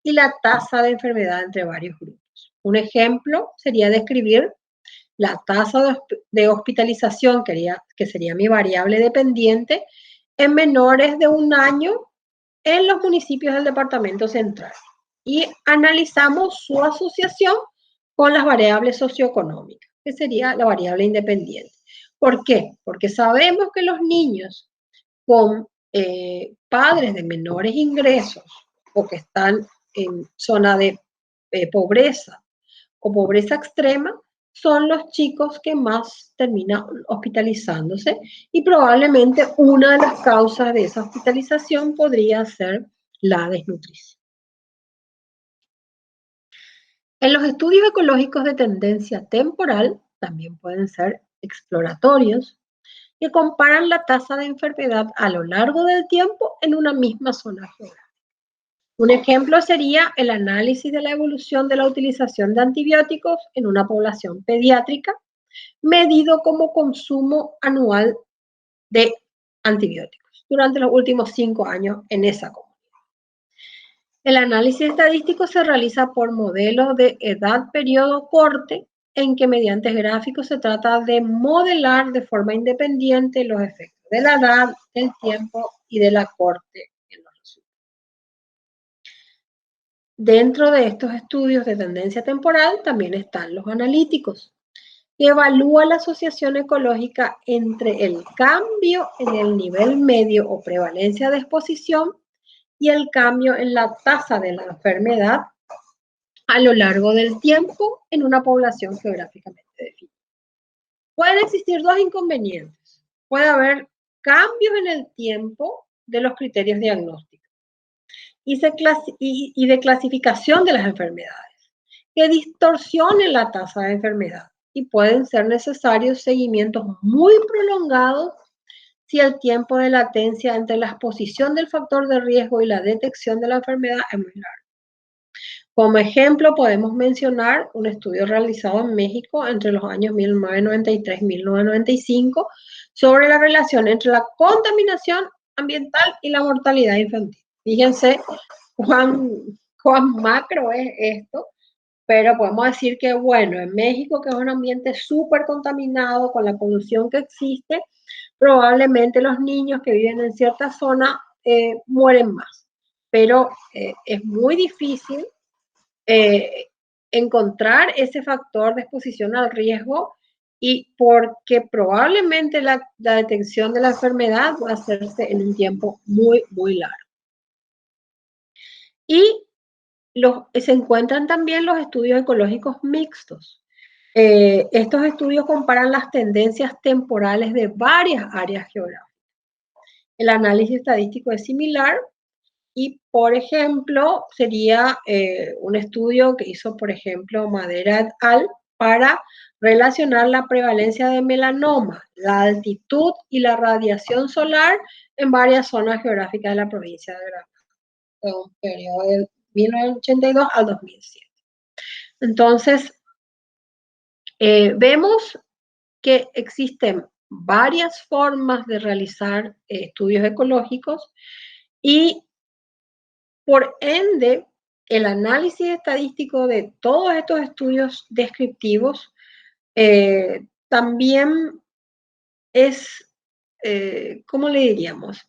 y la tasa de enfermedad entre varios grupos. Un ejemplo sería describir la tasa de hospitalización, que sería mi variable dependiente, en menores de 1 año en los municipios del departamento central. Y analizamos su asociación con las variables socioeconómicas, que sería la variable independiente. ¿Por qué? Porque sabemos que los niños con padres de menores ingresos o que están en zona de pobreza o pobreza extrema son los chicos que más terminan hospitalizándose y probablemente una de las causas de esa hospitalización podría ser la desnutrición. En los estudios ecológicos de tendencia temporal, también pueden ser exploratorios, que comparan la tasa de enfermedad a lo largo del tiempo en una misma zona geográfica. Un ejemplo sería el análisis de la evolución de la utilización de antibióticos en una población pediátrica, medido como consumo anual de antibióticos durante los últimos 5 años en esa comunidad. El análisis estadístico se realiza por modelos de edad, periodo, corte, en que mediante gráficos se trata de modelar de forma independiente los efectos de la edad, del tiempo y de la corte en los resultados. Dentro de estos estudios de tendencia temporal también están los analíticos, que evalúan la asociación ecológica entre el cambio en el nivel medio o prevalencia de exposición y el cambio en la tasa de la enfermedad a lo largo del tiempo en una población geográficamente definida. Pueden existir dos inconvenientes. Puede haber cambios en el tiempo de los criterios diagnósticos y de clasificación de las enfermedades, que distorsionen la tasa de enfermedad y pueden ser necesarios seguimientos muy prolongados si el tiempo de latencia entre la exposición del factor de riesgo y la detección de la enfermedad es muy largo. Como ejemplo, podemos mencionar un estudio realizado en México entre los años 1993 y 1995 sobre la relación entre la contaminación ambiental y la mortalidad infantil. Fíjense cuán macro es esto, pero podemos decir que, bueno, en México, que es un ambiente súper contaminado con la polución que existe, probablemente los niños que viven en cierta zona mueren más. Pero es muy difícil encontrar ese factor de exposición al riesgo y porque probablemente la detección de la enfermedad va a hacerse en un tiempo muy, muy largo. Y se encuentran también los estudios ecológicos mixtos. Estos estudios comparan las tendencias temporales de varias áreas geográficas. El análisis estadístico es similar y, por ejemplo, sería un estudio que hizo, por ejemplo, Madera et al. Para relacionar la prevalencia de melanoma, la altitud y la radiación solar en varias zonas geográficas de la provincia de Granada, en un periodo de 1982 al 2007. Entonces, vemos que existen varias formas de realizar estudios ecológicos y, por ende, el análisis estadístico de todos estos estudios descriptivos también es, ¿cómo le diríamos?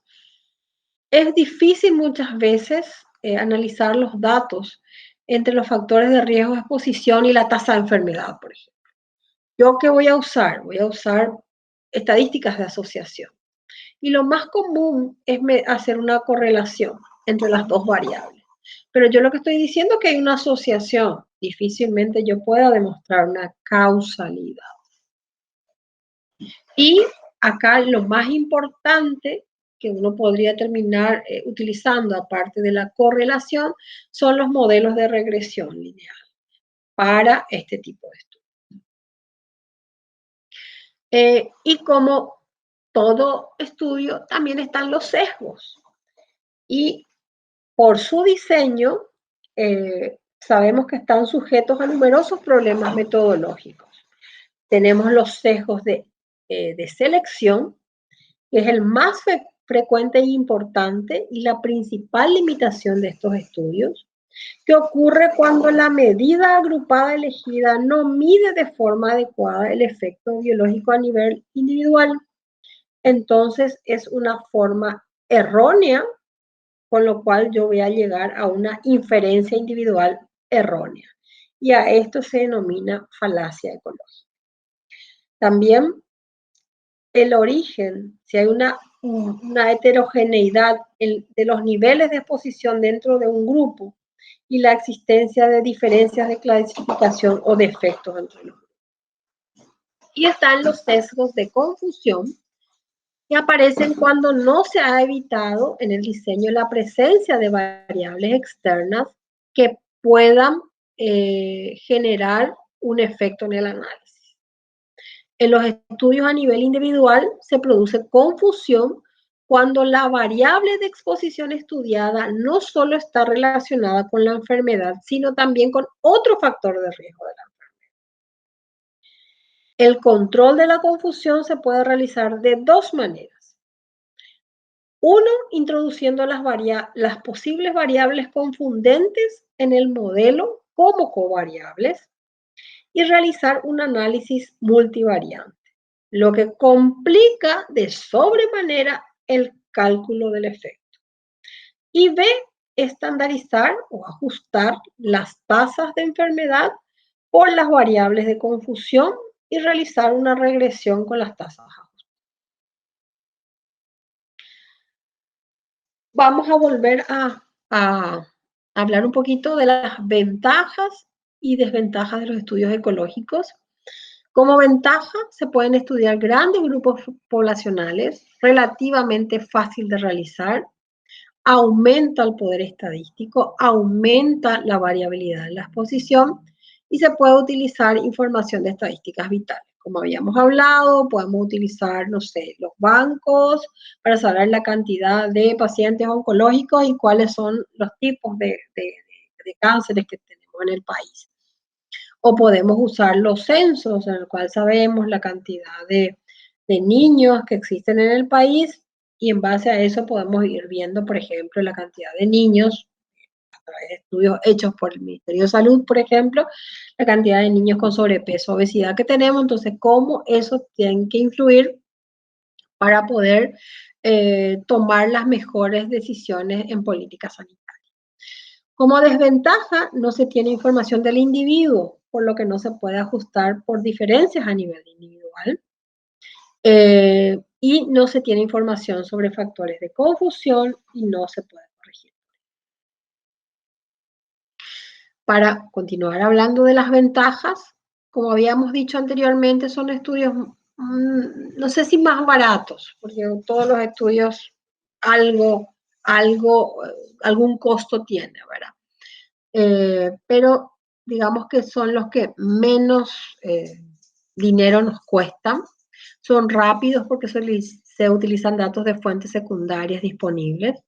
Es difícil muchas veces analizar los datos entre los factores de riesgo de exposición y la tasa de enfermedad, por ejemplo. ¿Yo qué voy a usar? Voy a usar estadísticas de asociación. Y lo más común es hacer una correlación entre las dos variables. Pero yo lo que estoy diciendo es que hay una asociación. Difícilmente yo pueda demostrar una causalidad. Y acá lo más importante que uno podría terminar utilizando, aparte de la correlación, son los modelos de regresión lineal para este tipo de estudios. Y como todo estudio, también están los sesgos. Y por su diseño, sabemos que están sujetos a numerosos problemas metodológicos. Tenemos los sesgos de selección, que es el más frecuente e importante y la principal limitación de estos estudios, que ocurre cuando la medida agrupada elegida no mide de forma adecuada el efecto biológico a nivel individual. Entonces es una forma errónea, con lo cual yo voy a llegar a una inferencia individual errónea. Y a esto se denomina falacia ecológica. También el origen, si hay una heterogeneidad de los niveles de exposición dentro de un grupo y la existencia de diferencias de clasificación o defectos entre los grupos. Y están los sesgos de confusión, que aparecen cuando no se ha evitado en el diseño la presencia de variables externas que puedan generar un efecto en el análisis. En los estudios a nivel individual se produce confusión cuando la variable de exposición estudiada no solo está relacionada con la enfermedad, sino también con otro factor de riesgo de la enfermedad. El control de la confusión se puede realizar de dos maneras. Uno, introduciendo las posibles variables confundentes en el modelo como covariables y realizar un análisis multivariante, lo que complica de sobremanera el cálculo del efecto. Y B, estandarizar o ajustar las tasas de enfermedad por las variables de confusión y realizar una regresión con las tasas ajustadas. Vamos a volver a hablar un poquito de las ventajas y desventajas de los estudios ecológicos. Como ventaja, se pueden estudiar grandes grupos poblacionales, relativamente fácil de realizar, aumenta el poder estadístico, aumenta la variabilidad en la exposición y se puede utilizar información de estadísticas vitales. Como habíamos hablado, podemos utilizar, no sé, los bancos para saber la cantidad de pacientes oncológicos y cuáles son los tipos de cánceres que tenemos en el país. O podemos usar los censos, en el cual sabemos la cantidad de niños que existen en el país y en base a eso podemos ir viendo, por ejemplo, la cantidad de niños, a través de estudios hechos por el Ministerio de Salud, por ejemplo, la cantidad de niños con sobrepeso, obesidad que tenemos, entonces cómo eso tiene que influir para poder tomar las mejores decisiones en política sanitaria. Como desventaja, no se tiene información del individuo, por lo que no se puede ajustar por diferencias a nivel individual. Y no se tiene información sobre factores de confusión y no se puede corregir. Para continuar hablando de las ventajas, como habíamos dicho anteriormente, son estudios, no sé si más baratos, porque todos los estudios algún costo tiene, ¿verdad? Pero digamos que son los que menos dinero nos cuestan. Son rápidos porque se utilizan datos de fuentes secundarias disponibles.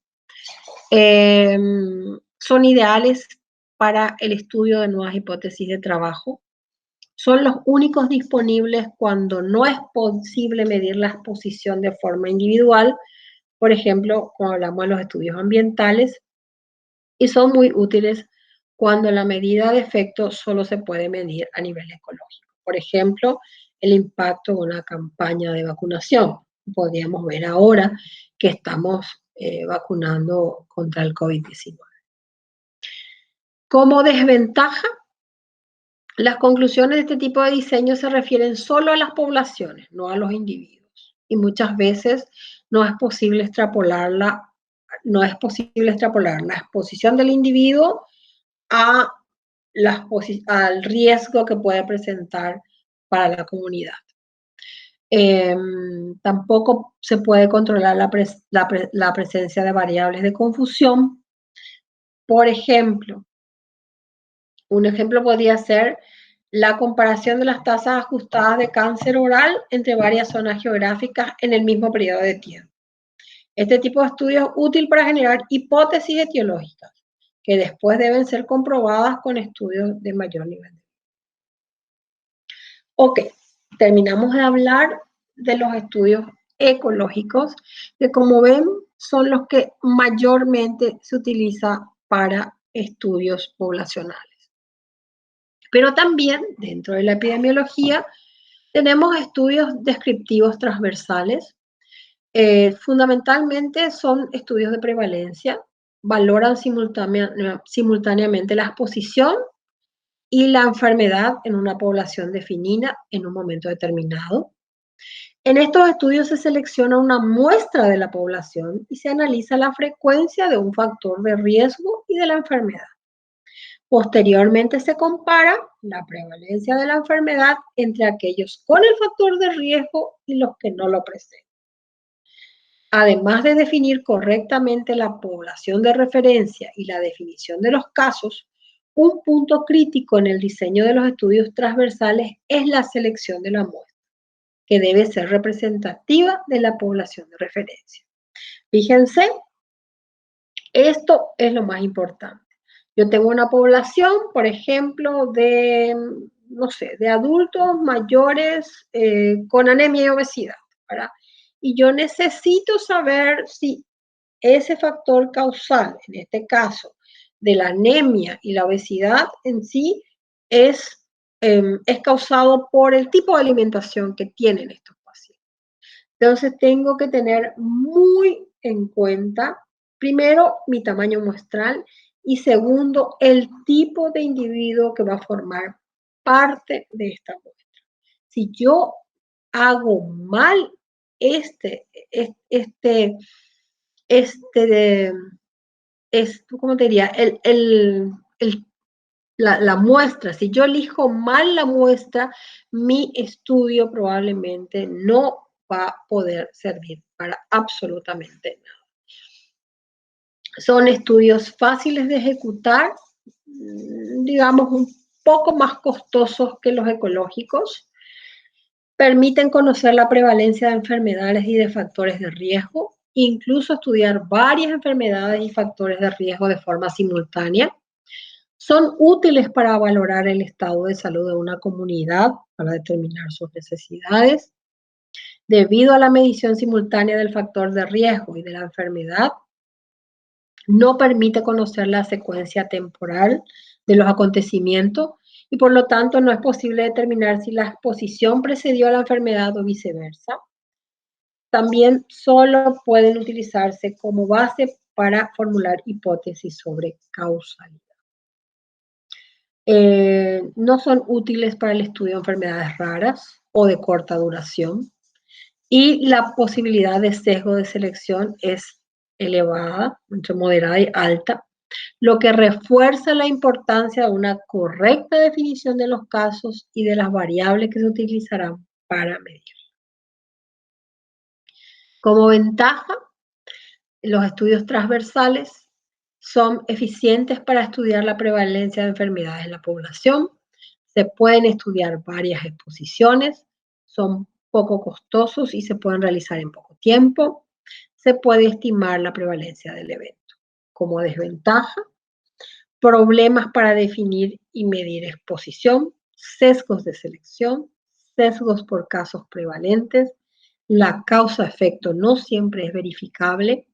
Son ideales para el estudio de nuevas hipótesis de trabajo. Son los únicos disponibles cuando no es posible medir la exposición de forma individual, por ejemplo, cuando hablamos de los estudios ambientales, y son muy útiles cuando la medida de efecto solo se puede medir a nivel ecológico. Por ejemplo, el impacto de una campaña de vacunación. Podríamos ver ahora que estamos vacunando contra el COVID-19. Como desventaja, las conclusiones de este tipo de diseño se refieren solo a las poblaciones, no a los individuos. Y muchas veces no es posible extrapolar la exposición del individuo al riesgo que puede presentar para la comunidad. Tampoco se puede controlar la presencia de variables de confusión. Por ejemplo, un ejemplo podría ser la comparación de las tasas ajustadas de cáncer oral entre varias zonas geográficas en el mismo periodo de tiempo. Este tipo de estudio es útil para generar hipótesis etiológicas que después deben ser comprobadas con estudios de mayor nivel. Ok, terminamos de hablar de los estudios ecológicos, que como ven son los que mayormente se utiliza para estudios poblacionales. Pero también dentro de la epidemiología tenemos estudios descriptivos transversales. Fundamentalmente son estudios de prevalencia, valoran simultáneamente la exposición y la enfermedad en una población definida en un momento determinado. En estos estudios se selecciona una muestra de la población y se analiza la frecuencia de un factor de riesgo y de la enfermedad. Posteriormente se compara la prevalencia de la enfermedad entre aquellos con el factor de riesgo y los que no lo presentan. Además de definir correctamente la población de referencia y la definición de los casos, un punto crítico en el diseño de los estudios transversales es la selección de la muestra, que debe ser representativa de la población de referencia. Fíjense, esto es lo más importante. Yo tengo una población, por ejemplo, de, no sé, de adultos mayores con anemia y obesidad, ¿verdad? Y yo necesito saber si ese factor causal, en este caso, de la anemia y la obesidad en sí, es causado por el tipo de alimentación que tienen estos pacientes. Entonces, tengo que tener muy en cuenta, primero, mi tamaño muestral y segundo, el tipo de individuo que va a formar parte de esta muestra. Si yo hago mal este, este, este, ¿cómo te diría? La muestra, si yo elijo mal la muestra, mi estudio probablemente no va a poder servir para absolutamente nada. Son estudios fáciles de ejecutar, digamos un poco más costosos que los ecológicos. Permiten conocer la prevalencia de enfermedades y de factores de riesgo, incluso estudiar varias enfermedades y factores de riesgo de forma simultánea. Son útiles para valorar el estado de salud de una comunidad, para determinar sus necesidades. Debido a la medición simultánea del factor de riesgo y de la enfermedad, no permite conocer la secuencia temporal de los acontecimientos y por lo tanto no es posible determinar si la exposición precedió a la enfermedad o viceversa. También solo pueden utilizarse como base para formular hipótesis sobre causalidad. No son útiles para el estudio de enfermedades raras o de corta duración y la posibilidad de sesgo de selección es elevada, entre moderada y alta, lo que refuerza la importancia de una correcta definición de los casos y de las variables que se utilizarán para medir. Como ventaja, los estudios transversales son eficientes para estudiar la prevalencia de enfermedades en la población. Se pueden estudiar varias exposiciones, son poco costosos y se pueden realizar en poco tiempo. Se puede estimar la prevalencia del evento. Como desventaja, problemas para definir y medir exposición, sesgos de selección, sesgos por casos prevalentes, la causa-efecto no siempre es verificable,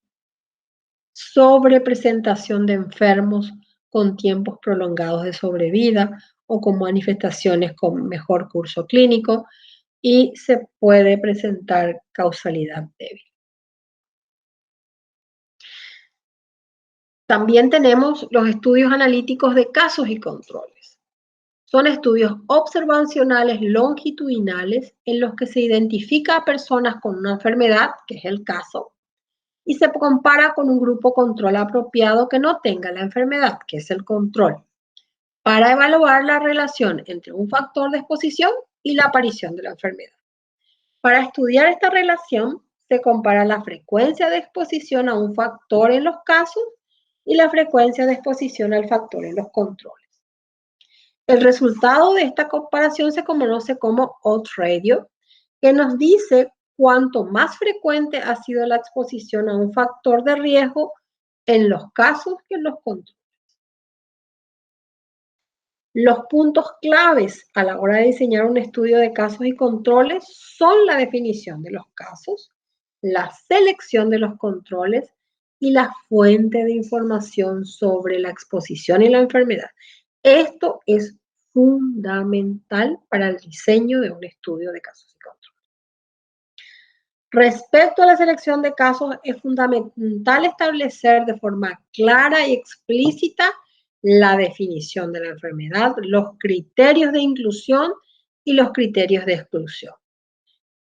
sobrepresentación de enfermos con tiempos prolongados de sobrevida o con manifestaciones con mejor curso clínico y se puede presentar causalidad débil. También tenemos los estudios analíticos de casos y controles. Son estudios observacionales longitudinales en los que se identifica a personas con una enfermedad, que es el caso, y se compara con un grupo control apropiado que no tenga la enfermedad, que es el control, para evaluar la relación entre un factor de exposición y la aparición de la enfermedad. Para estudiar esta relación, se compara la frecuencia de exposición a un factor en los casos y la frecuencia de exposición al factor en los controles. El resultado de esta comparación se conoce como odds ratio, que nos dice cuánto más frecuente ha sido la exposición a un factor de riesgo en los casos que en los controles. Los puntos claves a la hora de diseñar un estudio de casos y controles son la definición de los casos, la selección de los controles y la fuente de información sobre la exposición y la enfermedad. Esto es fundamental para el diseño de un estudio de casos y controles. Respecto a la selección de casos, es fundamental establecer de forma clara y explícita la definición de la enfermedad, los criterios de inclusión y los criterios de exclusión.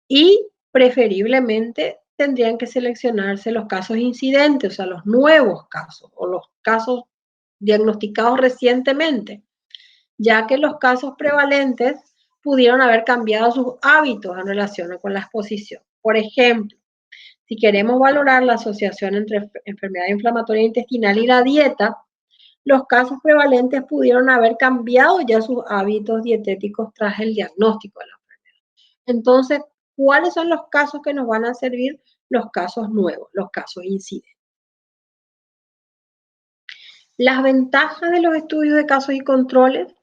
Y preferiblemente tendrían que seleccionarse los casos incidentes, o sea, los nuevos casos o los casos diagnosticados recientemente, ya que los casos prevalentes pudieron haber cambiado sus hábitos en relación con la exposición. Por ejemplo, si queremos valorar la asociación entre enfermedad inflamatoria intestinal y la dieta, los casos prevalentes pudieron haber cambiado ya sus hábitos dietéticos tras el diagnóstico de la enfermedad. Entonces, ¿cuáles son los casos que nos van a servir? Los casos nuevos, los casos incidentes. Las ventajas de los estudios de casos y controles: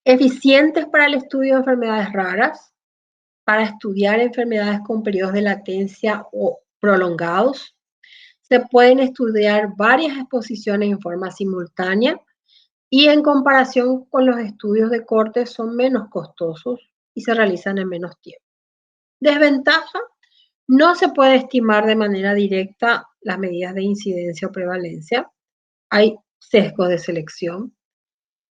eficientes para el estudio de enfermedades raras, para estudiar enfermedades con periodos de latencia o prolongados. Se pueden estudiar varias exposiciones en forma simultánea y en comparación con los estudios de corte son menos costosos y se realizan en menos tiempo. Desventaja: no se puede estimar de manera directa las medidas de incidencia o prevalencia. Hay sesgos de selección.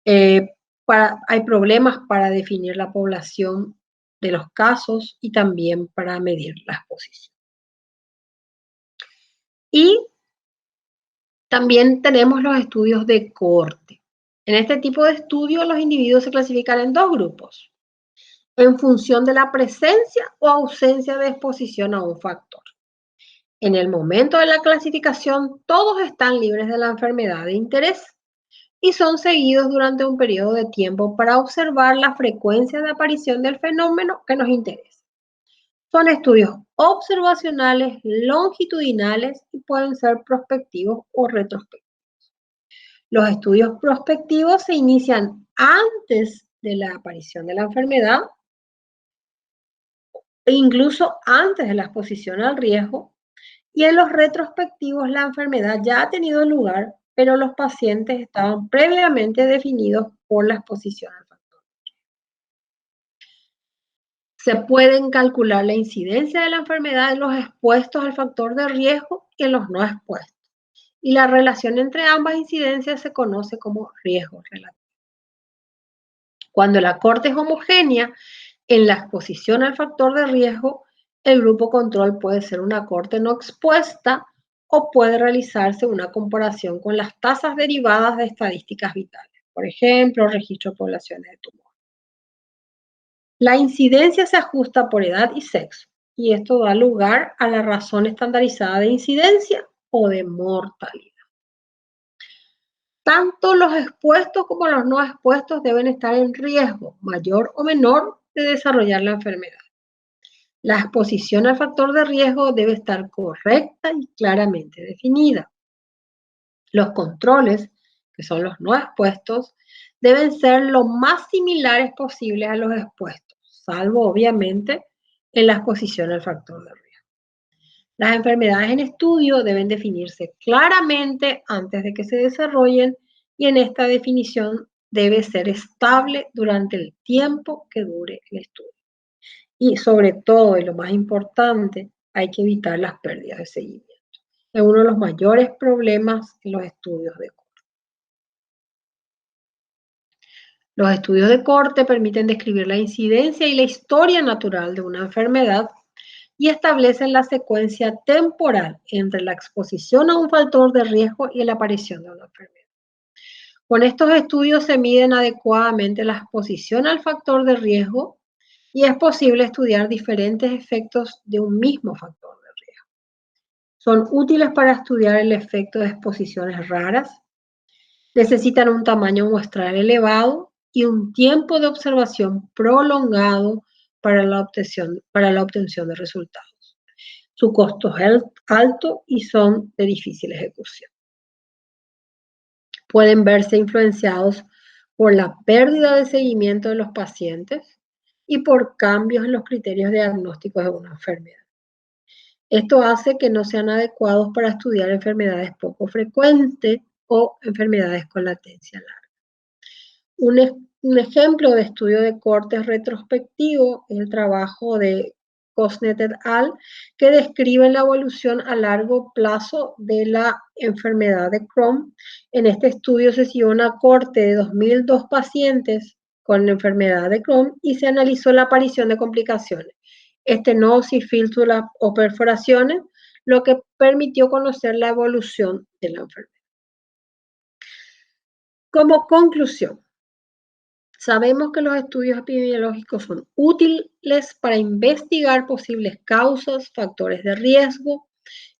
Hay problemas para definir la población de los casos y también para medir la exposición. Y también tenemos los estudios de corte. En este tipo de estudios los individuos se clasifican en dos grupos, en función de la presencia o ausencia de exposición a un factor. En el momento de la clasificación, todos están libres de la enfermedad de interés y son seguidos durante un periodo de tiempo para observar la frecuencia de aparición del fenómeno que nos interesa. Son estudios observacionales, longitudinales y pueden ser prospectivos o retrospectivos. Los estudios prospectivos se inician antes de la aparición de la enfermedad e incluso antes de la exposición al riesgo, y en los retrospectivos la enfermedad ya ha tenido lugar, pero los pacientes estaban previamente definidos por la exposición al factor. Se pueden calcular la incidencia de la enfermedad en los expuestos al factor de riesgo y en los no expuestos. Y la relación entre ambas incidencias se conoce como riesgo relativo. Cuando la corte es homogénea en la exposición al factor de riesgo, el grupo control puede ser una corte no expuesta o puede realizarse una comparación con las tasas derivadas de estadísticas vitales, por ejemplo, registro de poblaciones de tumor. La incidencia se ajusta por edad y sexo, y esto da lugar a la razón estandarizada de incidencia o de mortalidad. Tanto los expuestos como los no expuestos deben estar en riesgo, mayor o menor, de desarrollar la enfermedad. La exposición al factor de riesgo debe estar correcta y claramente definida. Los controles, que son los no expuestos, deben ser lo más similares posibles a los expuestos, salvo obviamente en la exposición al factor de riesgo. Las enfermedades en estudio deben definirse claramente antes de que se desarrollen y en esta definición debe ser estable durante el tiempo que dure el estudio. Y sobre todo, y lo más importante, hay que evitar las pérdidas de seguimiento. Es uno de los mayores problemas en los estudios de corte. Los estudios de corte permiten describir la incidencia y la historia natural de una enfermedad y establecen la secuencia temporal entre la exposición a un factor de riesgo y la aparición de una enfermedad. Con estos estudios se miden adecuadamente la exposición al factor de riesgo y es posible estudiar diferentes efectos de un mismo factor de riesgo. Son útiles para estudiar el efecto de exposiciones raras, necesitan un tamaño muestral elevado y un tiempo de observación prolongado para la obtención de resultados. Su costo es alto y son de difícil ejecución. Pueden verse influenciados por la pérdida de seguimiento de los pacientes y por cambios en los criterios diagnósticos de una enfermedad. Esto hace que no sean adecuados para estudiar enfermedades poco frecuentes o enfermedades con latencia larga. Un ejemplo de estudio de cortes retrospectivo es el trabajo de Cosnet et al., que describe la evolución a largo plazo de la enfermedad de Crohn. En este estudio se siguió una corte de 2002 pacientes con la enfermedad de Crohn y se analizó la aparición de complicaciones, estenosis, fístula o perforaciones, lo que permitió conocer la evolución de la enfermedad. Como conclusión, sabemos que los estudios epidemiológicos son útiles para investigar posibles causas, factores de riesgo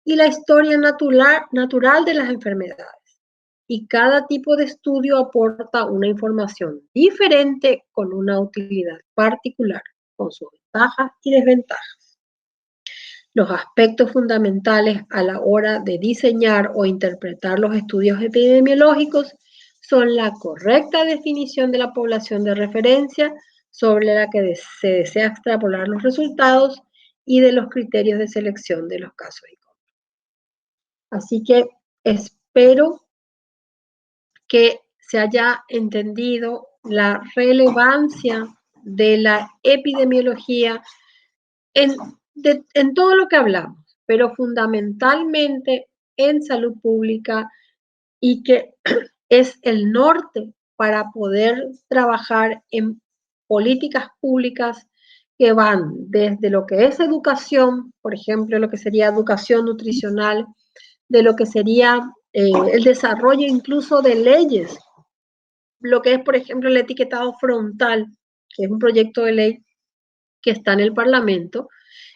y la historia natural de las enfermedades. Y cada tipo de estudio aporta una información diferente con una utilidad particular, con sus ventajas y desventajas. Los aspectos fundamentales a la hora de diseñar o interpretar los estudios epidemiológicos son la correcta definición de la población de referencia sobre la que se desea extrapolar los resultados y de los criterios de selección de los casos. Así que espero que se haya entendido la relevancia de la epidemiología en todo lo que hablamos, pero fundamentalmente en salud pública y que es el norte para poder trabajar en políticas públicas que van desde lo que es educación, por ejemplo, lo que sería educación nutricional, de lo que sería el desarrollo incluso de leyes, lo que es, por ejemplo, el etiquetado frontal, que es un proyecto de ley que está en el Parlamento,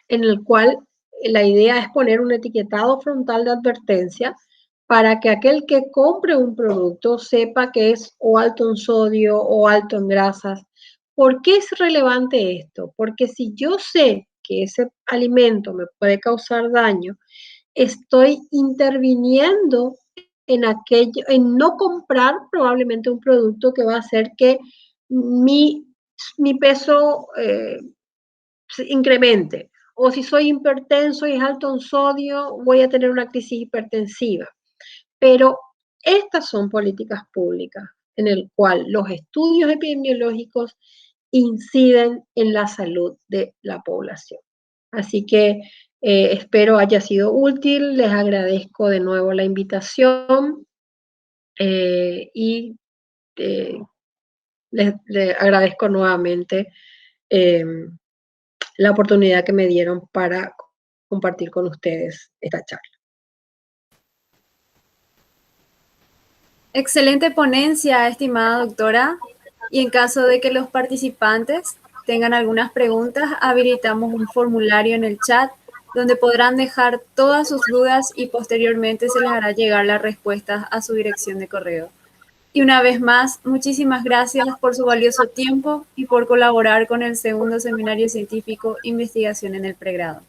en el cual la idea es poner un etiquetado frontal de advertencia para que aquel que compre un producto sepa que es o alto en sodio o alto en grasas. ¿Por qué es relevante esto? Porque si yo sé que ese alimento me puede causar daño, estoy interviniendo en aquello, en no comprar probablemente un producto que va a hacer que mi peso se incremente. O si soy hipertenso y es alto en sodio, voy a tener una crisis hipertensiva. Pero estas son políticas públicas en el cual los estudios epidemiológicos inciden en la salud de la población. Así que espero haya sido útil, les agradezco de nuevo la invitación y les agradezco nuevamente la oportunidad que me dieron para compartir con ustedes esta charla. Excelente ponencia, estimada doctora. Y en caso de que los participantes tengan algunas preguntas, habilitamos un formulario en el chat donde podrán dejar todas sus dudas y posteriormente se les hará llegar las respuestas a su dirección de correo. Y una vez más, muchísimas gracias por su valioso tiempo y por colaborar con el segundo seminario científico Investigación en el Pregrado.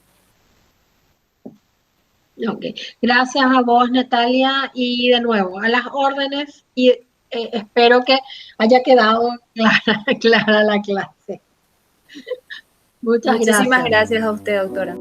Okay. Gracias a vos, Natalia, y de nuevo, a las órdenes, y espero que haya quedado clara la clase. Muchas Muchísimas gracias. gracias a usted, doctora.